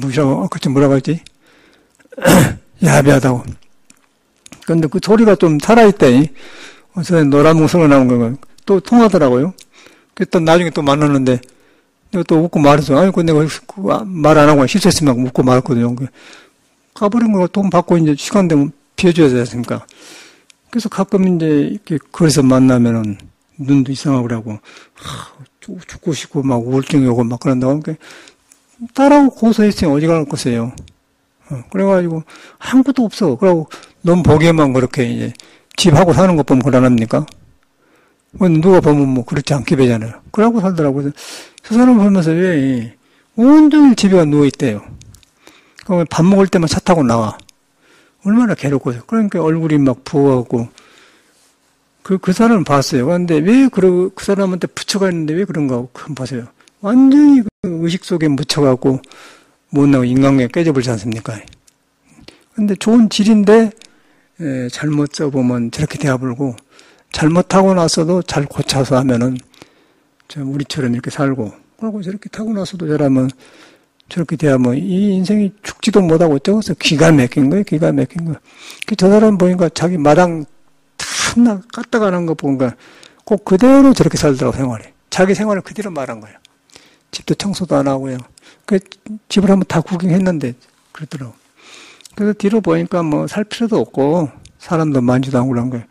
무시하고, 그치 뭐라고 했지? 야비하다고. 근데 그 소리가 좀 살아있다니. 그래서 노란뭉성을 나온 거가 또 통하더라고요. 그래서 또 나중에 또 만났는데, 내가 또 웃고 말했어. 아니, 그 내가 말 안 하고 실수했으면 웃고 말았거든요. 가버린 거 돈 받고 이제 시간 되면 비워줘야 되지 않습니까? 그래서 가끔 이제 이렇게 거기서 만나면은 눈도 이상하고 그러고, 죽고 싶고 막 우울증이 오고 막 그런다고. 그러니까 딸하고 고소했으니 어디 갈 것이에요. 그래가지고 아무것도 없어. 그러고 넌 보기에만 그렇게 이제 집하고 사는 것 보면 그러합니까? 누가 보면 뭐 그렇지 않게 되잖아요. 그러고 살더라고요. 저 사람 보면서 왜 온종일 집에 누워있대요. 밥 먹을 때만 차 타고 나와. 얼마나 괴롭고요. 그러니까 얼굴이 막 부어갖고. 그 사람을 봤어요. 그런데 왜 그 사람한테 부처가 있는데 왜 그런가 하고 한번 보세요. 완전히 그 의식 속에 묻혀갖고 못나고 인간관계 깨져버리지 않습니까? 근데 좋은 질인데, 잘못 써보면 저렇게 되어버리고, 잘못하고 나서도 잘 고쳐서 하면은, 우리처럼 이렇게 살고, 그리고 저렇게 타고 나서도 저라면, 저렇게 되면 이 인생이 죽지도 못하고 어쩌고서 기가 막힌 거예요. 기가 막힌 거예요. 저 사람 보니까 자기 마당 탐나 깠다 가는 거 보니까 꼭 그대로 저렇게 살더라고 생활이. 자기 생활을 그대로 말한 거예요. 집도 청소도 안 하고요. 그 집을 한번 다 구경했는데 그러더라고. 그래서 뒤로 보니까 뭐 살 필요도 없고 사람도 많지도 않고 그런 거예요.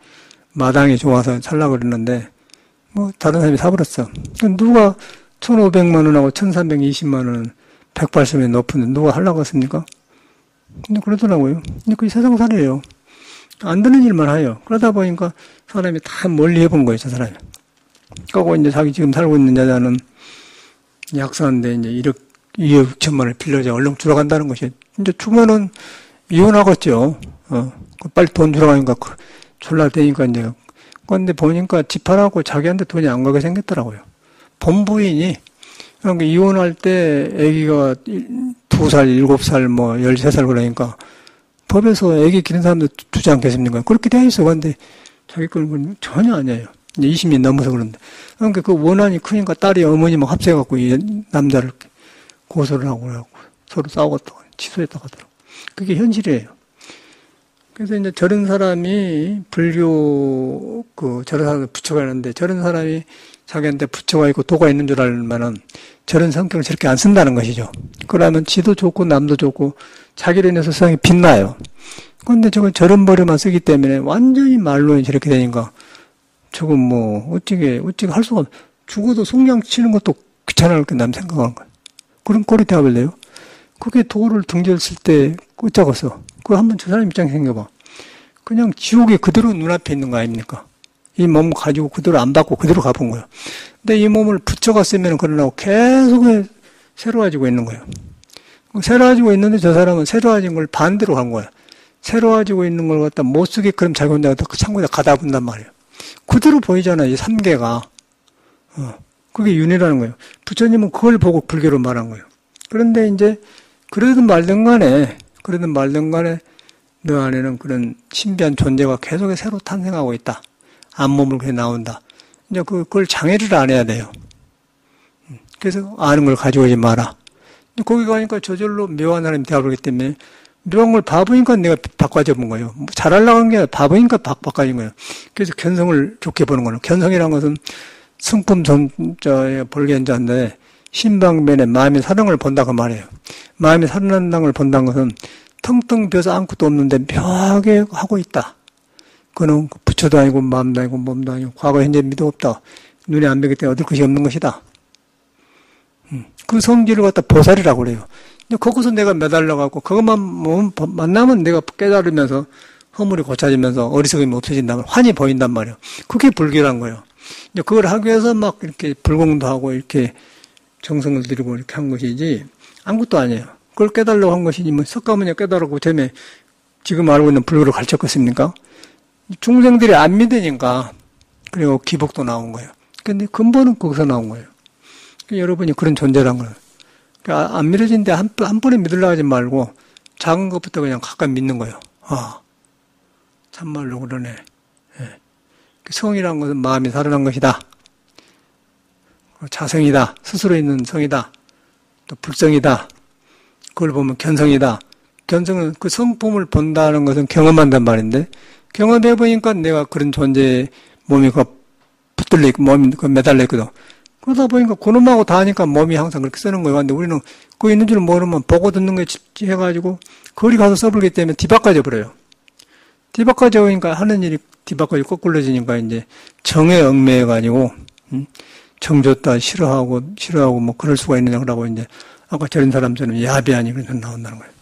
마당이 좋아서 살라고 그랬는데 뭐 다른 사람이 사버렸어. 누가 1,500만 원하고 1,320만 원은 180이 높은데 누가 하려고 했습니까? 근데 그러더라고요. 근데 그게 세상살이에요. 안 되는 일만 해요. 그러다 보니까 사람이 다 멀리 해본 거예요, 저 사람이. 그리고 이제 자기 지금 살고 있는 여자는 약사인데 이제 2억 6천만 원을 빌려줘 얼른 들어간다는 것이. 이제 주면은 이혼하겠죠. 빨리 돈 들어가니까 졸라 되니까 이제. 그런데 보니까 집하라고 자기한테 돈이 안 가게 생겼더라고요. 본부인이 그러니까 이혼할 때 아기가 2살, 7살, 뭐 13살 그러니까 법에서 아기 기른 사람도 주지 않겠습니까? 그렇게 돼 있어. 근데 자기 건 전혀 아니에요. 이제 20년 넘어서 그런데. 그러니까 그 원한이 크니까 딸이 어머니만 합세해갖고 이 남자를 고소를 하고 그래갖고 서로 싸웠다고 취소했다고 하더라고. 그게 현실이에요. 그래서 이제 저런 사람이 불교 저런 사람을 붙여가는데 저런 사람이 자기한테 부처가 있고 도가 있는 줄 알면은 저런 성격을 저렇게 안 쓴다는 것이죠. 그러면 지도 좋고 남도 좋고 자기로 인해서 세상이 빛나요. 그런데 저런 버릇만 쓰기 때문에 완전히 말로 저렇게 되니까 저건 뭐 어찌게 할 수가 없. 죽어도 속량 치는 것도 귀찮을 게 남 생각하는 거예요. 그런 꼴이 되어버려요. 그게 도를 등졌을 때 꽂자고서 그거 한번 저 사람 입장에 생겨봐. 그냥 지옥이 그대로 눈앞에 있는 거 아닙니까? 이 몸 가지고 그대로 안 받고 그대로 가본 거예요. 근데 이 몸을 부처갔으면 그러려고 계속 새로워지고 있는 거예요. 새로워지고 있는데 저 사람은 새로워진 걸 반대로 간 거예요. 새로워지고 있는 걸 갖다 못 쓰게 그럼 자기 혼자 그 창고에다 가다 분단 말이에요. 그대로 보이잖아요. 이 삼계가. 그게 윤이라는 거예요. 부처님은 그걸 보고 불교로 말한 거예요. 그런데 이제 그러든 말든 간에 너 안에는 그런 신비한 존재가 계속해서 새로 탄생하고 있다. 앞몸을 그래 나온다. 이제 그걸 장애를 안 해야 돼요. 그래서 아는 걸 가지고 오지 마라. 거기 가니까 저절로 묘한 사람이 되어버리기 때문에 묘한 걸 바보니까 내가 바꿔줘 본 거예요. 잘하려고 한 게 아니라 바보니까 바꿔준 거예요. 그래서 견성을 좋게 보는 거예요. 견성이라는 것은 승품 볼견자인데 신방면에 마음의 사랑을 본다 그 말이에요. 마음의 사랑한다는 걸 본다는 것은 텅텅 비어서 아무것도 없는데 묘하게 하고 있다. 그는 부처도 아니고 마음도 아니고 몸도 아니고 과거 현재 미도 없다. 눈에 안 보기 때문에 얻을 것이 없는 것이다. 그 성질을 갖다 보살이라고 그래요. 근데 거기서 내가 매달려갖고 그것만 만나면 내가 깨달으면서 허물이 고쳐지면서 어리석음이 없어진다면 환히 보인단 말이에요. 그게 불교란 거예요. 이제 그걸 하기 위해서 막 이렇게 불공도 하고 이렇게 정성을 들이고 이렇게 한 것이지 아무것도 아니에요. 그걸 깨달으려고 한 것이지 뭐 석가모니가 깨달았고 때문에 지금 알고 있는 불교를 가르쳤겠습니까? 중생들이 안 믿으니까 그리고 기복도 나온 거예요. 근데 근본은 거기서 나온 거예요. 여러분이 그런 존재란 거예요. 그러니까 안 믿어진데 한 번에 믿으려고 하지 말고 작은 것부터 그냥 가까이 믿는 거예요. 아, 참말로 그러네. 예. 성이라는 것은 마음이 살아난 것이다. 자성이다. 스스로 있는 성이다. 또 불성이다. 그걸 보면 견성이다. 견성은 그 성품을 본다는 것은 경험한단 말인데 경험해보니까 내가 그런 존재의 몸이 붙들려 있고 몸이 매달려 있거든. 그러다 보니까 그놈하고 다 하니까 몸이 항상 그렇게 쓰는 거예요. 근데 우리는 그거 있는 줄 모르면 보고 듣는 거에 집중해가지고 거리 가서 써버리기 때문에 뒤바꿔져 버려요. 뒤바꿔져 오니까 하는 일이 뒤바꿔져 거꾸로지니까 이제 정에 얽매여가지고 정줬다 싫어하고 뭐 그럴 수가 있느냐 그러고 이제 아까 저런 사람처럼 야비하니 그런 소리 나온다는 거예요.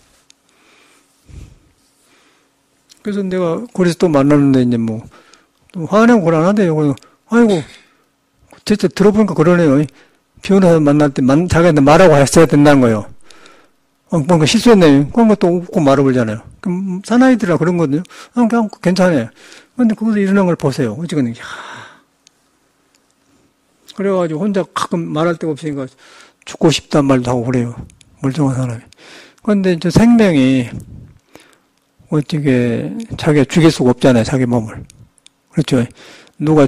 그래서 내가 거기서 또 만났는데 이제 뭐 화내고 고란하대요. 아이고 진짜 들어보니까 그러네요. 변호사 만날 때 자기한테 말하고 했어야 된다는 거예요. 뭔가 실수했네. 그런 것도 웃고 말아보잖아요. 그럼 사나이들이라 그런 거거든요. 그냥 괜찮아요. 근데 거기서 일어난 걸 보세요. 어쨌든 그래가지고 혼자 가끔 말할 데가 없으니까 죽고 싶단 말도 하고 그래요. 멀쩡한 사람이. 그런데 저 생명이 어떻게 자기가 죽일 수가 없잖아요. 자기 몸을. 그렇죠. 누가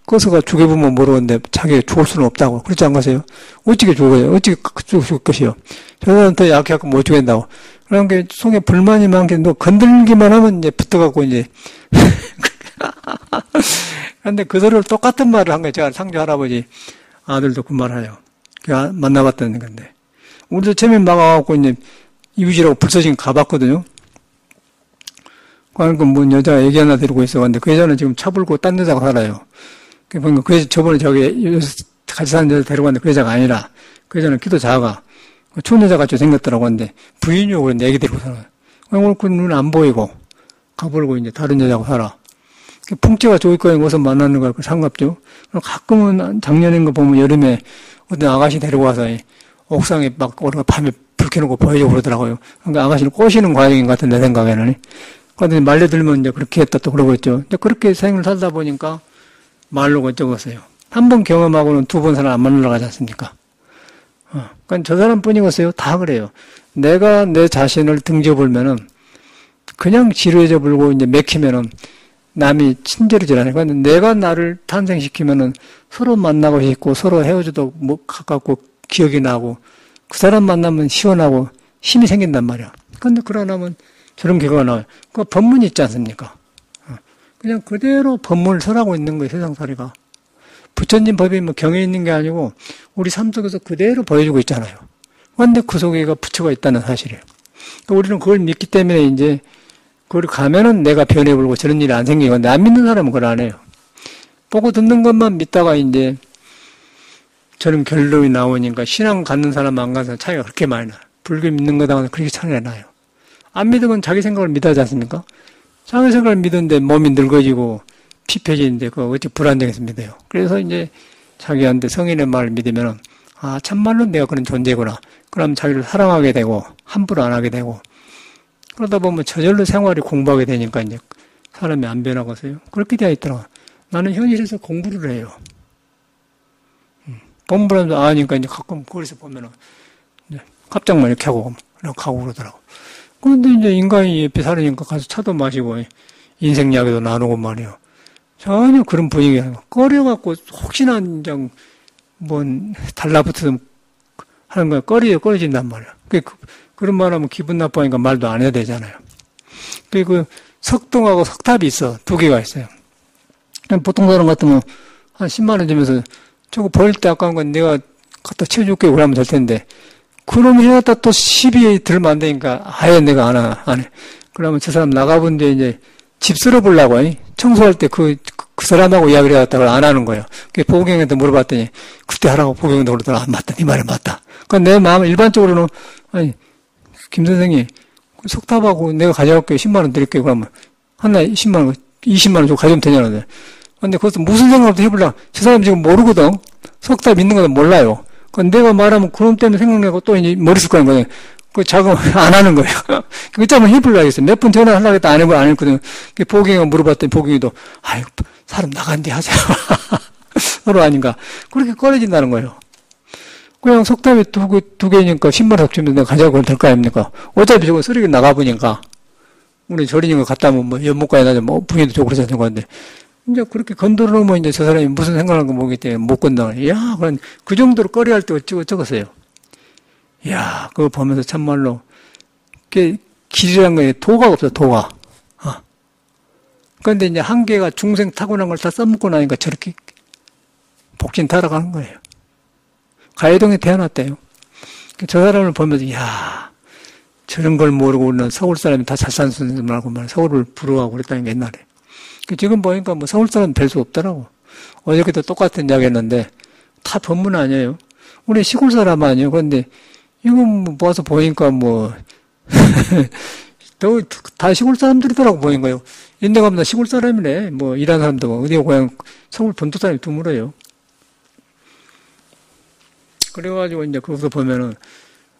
꺼서가 죽여보면 모르는데 자기가 죽을 수는 없다고. 그렇지 않으세요? 어떻게 죽어요? 어떻게 죽을 것이요? 저 사람 더 약해갖고 못 죽인다고. 그러니까 속에 불만이 많게 너 건들기만 하면 이제 붙어갖고 이제. 근데 그 소리를 똑같은 말을 한 거예요. 제가 상주 할아버지 아들도 그 말 해요. 만나봤다는 건데. 우리도 처음에 막아갖고 이제 이웃이라고 불서진 가봤거든요. 그러니까 뭐 여자가 애기 하나 데리고 있어. 근데 그 여자는 지금 차 불고 딴 여자가 살아요. 그래서 저번에 같이 사는 여자 데리고 왔는데 그 여자가 아니라 그 여자는 키도 작아. 추운 여자 같이 생겼더라고. 근데 부인이고 그런데 애기 데리고 살아요. 오늘 그 눈 안 보이고 가버리고 이제 다른 여자하고 살아. 풍채가 좋을 거에 어서 만나는 거야. 상관없죠. 가끔은 작년인 거 보면 여름에 어떤 아가씨 데리고 와서 옥상에 막 밤에 불 켜놓고 보여주고 그러더라고요. 그러니까 아가씨를 꼬시는 과정인 것 같은 내 생각에는. 그런데 말려들면 이제 그렇게 했다 또 그러고 있죠. 근데 그렇게 생을 살다 보니까 말로 어쩌겠어요. 한 번 경험하고는 두 번 사람 안 만나러 가지 않습니까? 그러니까 저 사람 뿐이겠어요. 다 그래요. 내가 내 자신을 등져보면은 그냥 지루해져 불고 이제 맥히면은 남이 친절하지 않아요. 그런데 내가 나를 탄생시키면은 서로 만나고 싶고 서로 헤어져도 뭐 가깝고 기억이 나고 그 사람 만나면 시원하고 힘이 생긴단 말이야. 그런데 그러나면 저런 결과가 나와요. 그 법문이 있지 않습니까? 그냥 그대로 법문을 설하고 있는 거예요. 세상살이가. 부처님 법이 뭐 경에 있는 게 아니고 우리 삶 속에서 그대로 보여주고 있잖아요. 그런데 그 속에가 부처가 있다는 사실이에요. 우리는 그걸 믿기 때문에 이제 거기 가면은 내가 변해버리고 저런 일이 안 생기고, 안 믿는 사람은 그걸 안 해요. 보고 듣는 것만 믿다가 이제 저런 결론이 나오니까 신앙 갖는 사람 안 갖는 사람 차이가 그렇게 많이 나요. 불교 믿는 거다가 그렇게 차이가 나요. 안 믿으면 자기 생각을 믿어야 하지 않습니까? 자기 생각을 믿는데 몸이 늙어지고 피폐해지는데 그거 어찌 불안정해서 믿어요. 그래서 이제 자기한테 성인의 말을 믿으면 아 참말로 내가 그런 존재구나. 그럼 자기를 사랑하게 되고 함부로 안 하게 되고 그러다 보면 저절로 생활이 공부하게 되니까 이제 사람이 안 변하고서요. 그렇게 되어 있더라고요. 나는 현실에서 공부를 해요. 공부를 하면서 아니까 이제 가끔 거기서 보면은 깜짝만 이렇게 하고 그냥 가고 그러더라고. 그런데 이제 인간이 옆에 살으니까 가서 차도 마시고 인생 이야기도 나누고 말이에요. 전혀 그런 분위기가 아니고 꺼려갖고 혹시나 이제 뭔 달라붙어서 하는 거야. 꺼려진단 말이야. 그런 말 하면 기분 나빠하니까 말도 안 해야 되잖아요. 그 석동하고 석탑이 있어. 두 개가 있어요. 보통 사람 같으면 한 10만 원 주면서 저거 버릴 때 아까운 건 내가 갖다 채워줄게 그러면 될 텐데 그놈이 해놨다 또 시비에 들면 안 되니까 아예 내가 안 해. 그러면 저 사람 나가본 뒤에 이제 집 쓸어보려고 청소할 때 그 사람하고 이야기를 해왔다가 안 하는 거예요. 보경한테 물어봤더니 그때 하라고 보경한테 그러더라. 아, 맞다. 네 말은 맞다. 그러니까 내 마음 일반적으로는 아니 김 선생님 석탑하고 내가 가져갈게요. 10만 원 드릴게요. 그러면 하나 10만 원 20만 원 주고 가져오면 되냐는데 근데 그것도 무슨 생각도 해보려고 저 사람 지금 모르거든. 석탑 있는 건 몰라요. 그러니까 내가 말하면 그놈 때문에 생각나고 또 이제 머리 쓸 거는 거예요. 그 자금 안 하는 거예요. 그 짬을 해보려고 했어요. 몇 번 전화하려고 했다 안 했거든. 보경이가 물어봤더니 보경이도 아유 사람 나간대 하세요. 서로 아닌가. 그렇게 꺼려진다는 거예요. 그냥 석탑이 두 개니까 10만 원 주면 내가 가져가면 될 거 아닙니까? 어차피 저거 쓰레기 나가보니까 우리 저리는 거 갖다 놓으면 뭐 연못가에 나죠. 뭐 부인도 좋고 그러지 않는 이제 그렇게 건드려 놓으면 이제 저 사람이 무슨 생각하는 거 모르기 때문에 못 건너요. 이야, 그 정도로 꺼려할 때 어쩌겠어요. 이야, 그거 보면서 참말로, 길이란 거에 도가 없어, 도가. 그런데 이제 한계가 중생 타고난 걸 다 써먹고 나니까 저렇게 복진 타락하는 거예요. 가해동에 태어났대요. 저 사람을 보면서, 이야, 저런 걸 모르고 우리는 서울 사람이 다 잘 사는 사람 말고 서울을 부러워하고 그랬다는 게 옛날에. 지금 보니까 뭐 서울 사람 별 수 없더라고. 어저께도 똑같은 이야기 했는데, 다 법문 아니에요. 우리 시골 사람 아니에요. 그런데, 이건 뭐 와서 보니까 다 시골 사람들이더라고 보인 거예요. 인데 가면 시골 사람이네. 뭐 일하는 사람도 어디 고향 서울 본토 사람이 드물어요. 그래가지고 이제 거기서 보면은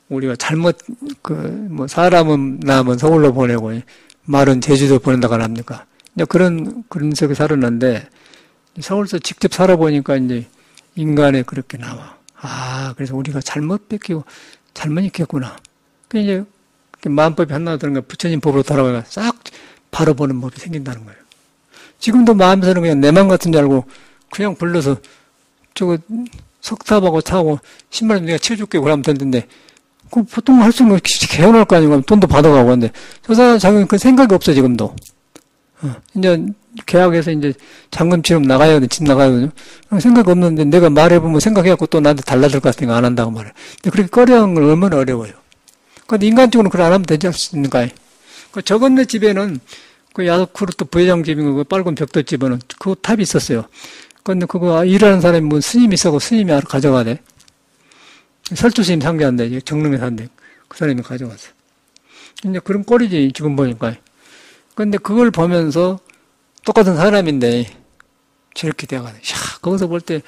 우리가 잘못 사람은 남은 서울로 보내고 말은 제주도 보낸다고 합니까? 이제 그런 속에 살았는데 서울서 직접 살아보니까 이제 인간에 그렇게 나와. 아, 그래서 우리가 잘못 뺏기고 잘못 익혔구나. 이제 마음법이 하나 드는 거 부처님 법으로 돌아가가 싹 바로 보는 법이 생긴다는 거예요. 지금도 마음에서는 그냥 내 마음 같은 줄 알고 그냥 불러서 저거 석탑하고 차고 10만 원 내가 채워줄게 그러면 되는데 그 보통 할 수 있는 거 개헌할 거 아니고 돈도 받아가고 하는데 저 사람 자기는 그 생각이 없어 지금도. 이제 계약해서 이제 잔금 치르면 나가야 돼, 집 나가야 되거든요. 생각이 없는데 내가 말해보면 생각해갖고 또 나한테 달라질 것 같으니까 안 한다고 말해. 근데 그렇게 꺼려하는 건 얼마나 어려워요. 근데 인간적으로 그걸 안 하면 되지 않습니까? 그 저건네 집에는 그 야쿠르트 부회장 집인 그 빨간 벽돌 집에는 그 탑이 있었어요. 근데 그거 일하는 사람이 뭐 스님이 있어고 스님이 알아 가져가대. 설주 스님 상대한대. 정릉에 산대. 그 사람이 가져갔어. 이제 그런 꼴이지, 지금 보니까. 근데 그걸 보면서 똑같은 사람인데 저렇게 돼가네. 거기서 볼 때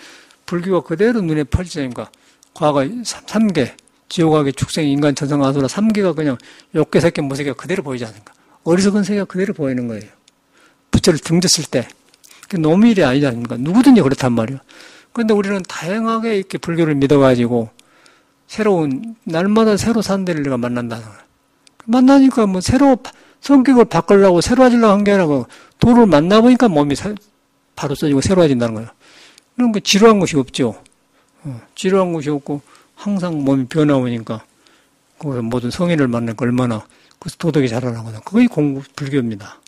불교가 그대로 눈에 펼쳐지니까 과거 3계, 지옥하게 축생, 인간, 천상, 아수라 3계가 그냥 욕계, 새끼, 모세계가 그대로 보이지 않습니까? 어리석은 세계가 그대로 보이는 거예요. 부처를 등졌을 때. 그게 너무 일이 아니지 않습니까? 누구든지 그렇단 말이에요. 그런데 우리는 다양하게 이렇게 불교를 믿어가지고 날마다 새로 산 데를 내가 만난다는 거예요. 만나니까 뭐 새로 성격을 바꾸려고 새로워지려고 한 게 아니라 도를 만나보니까 몸이 바로 써지고 새로워진다는 거예요. 그런 거 지루한 것이 없죠. 지루한 것이 없고 항상 몸이 변화오니까 거기서 모든 성인을 만나니까 얼마나 그래서 도덕이 자라나거든. 그게 불교입니다.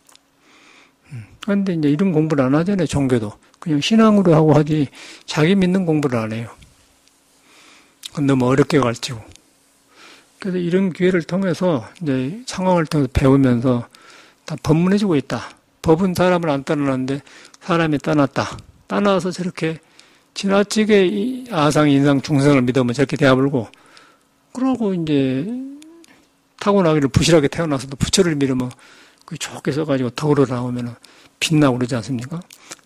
그런데 이제 이런 공부를 안 하잖아요, 종교도. 그냥 신앙으로 하고 하지 자기 믿는 공부를 안 해요. 너무 어렵게 가르치고. 그래서 이런 기회를 통해서 이제 상황을 통해서 배우면서 다 법문해주고 있다. 법은 사람을 안 떠나는데 사람이 떠났다. 떠나서 저렇게 지나치게 이 아상, 인상, 중생을 믿으면 저렇게 대화불고 그러고 이제 타고나기를 부실하게 태어나서도 부처를 믿으면 그 좋게 써가지고 덕으로 나오면 빛나고 그러지 않습니까?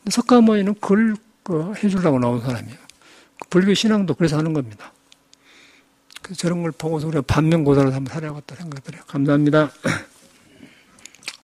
석가모니는 그걸 해주려고 나온 사람이에요. 불교 신앙도 그래서 하는 겁니다. 그래서 저런 걸 보고서 우리가 반면고사를 한번 하려고 생각을 해요. 감사합니다.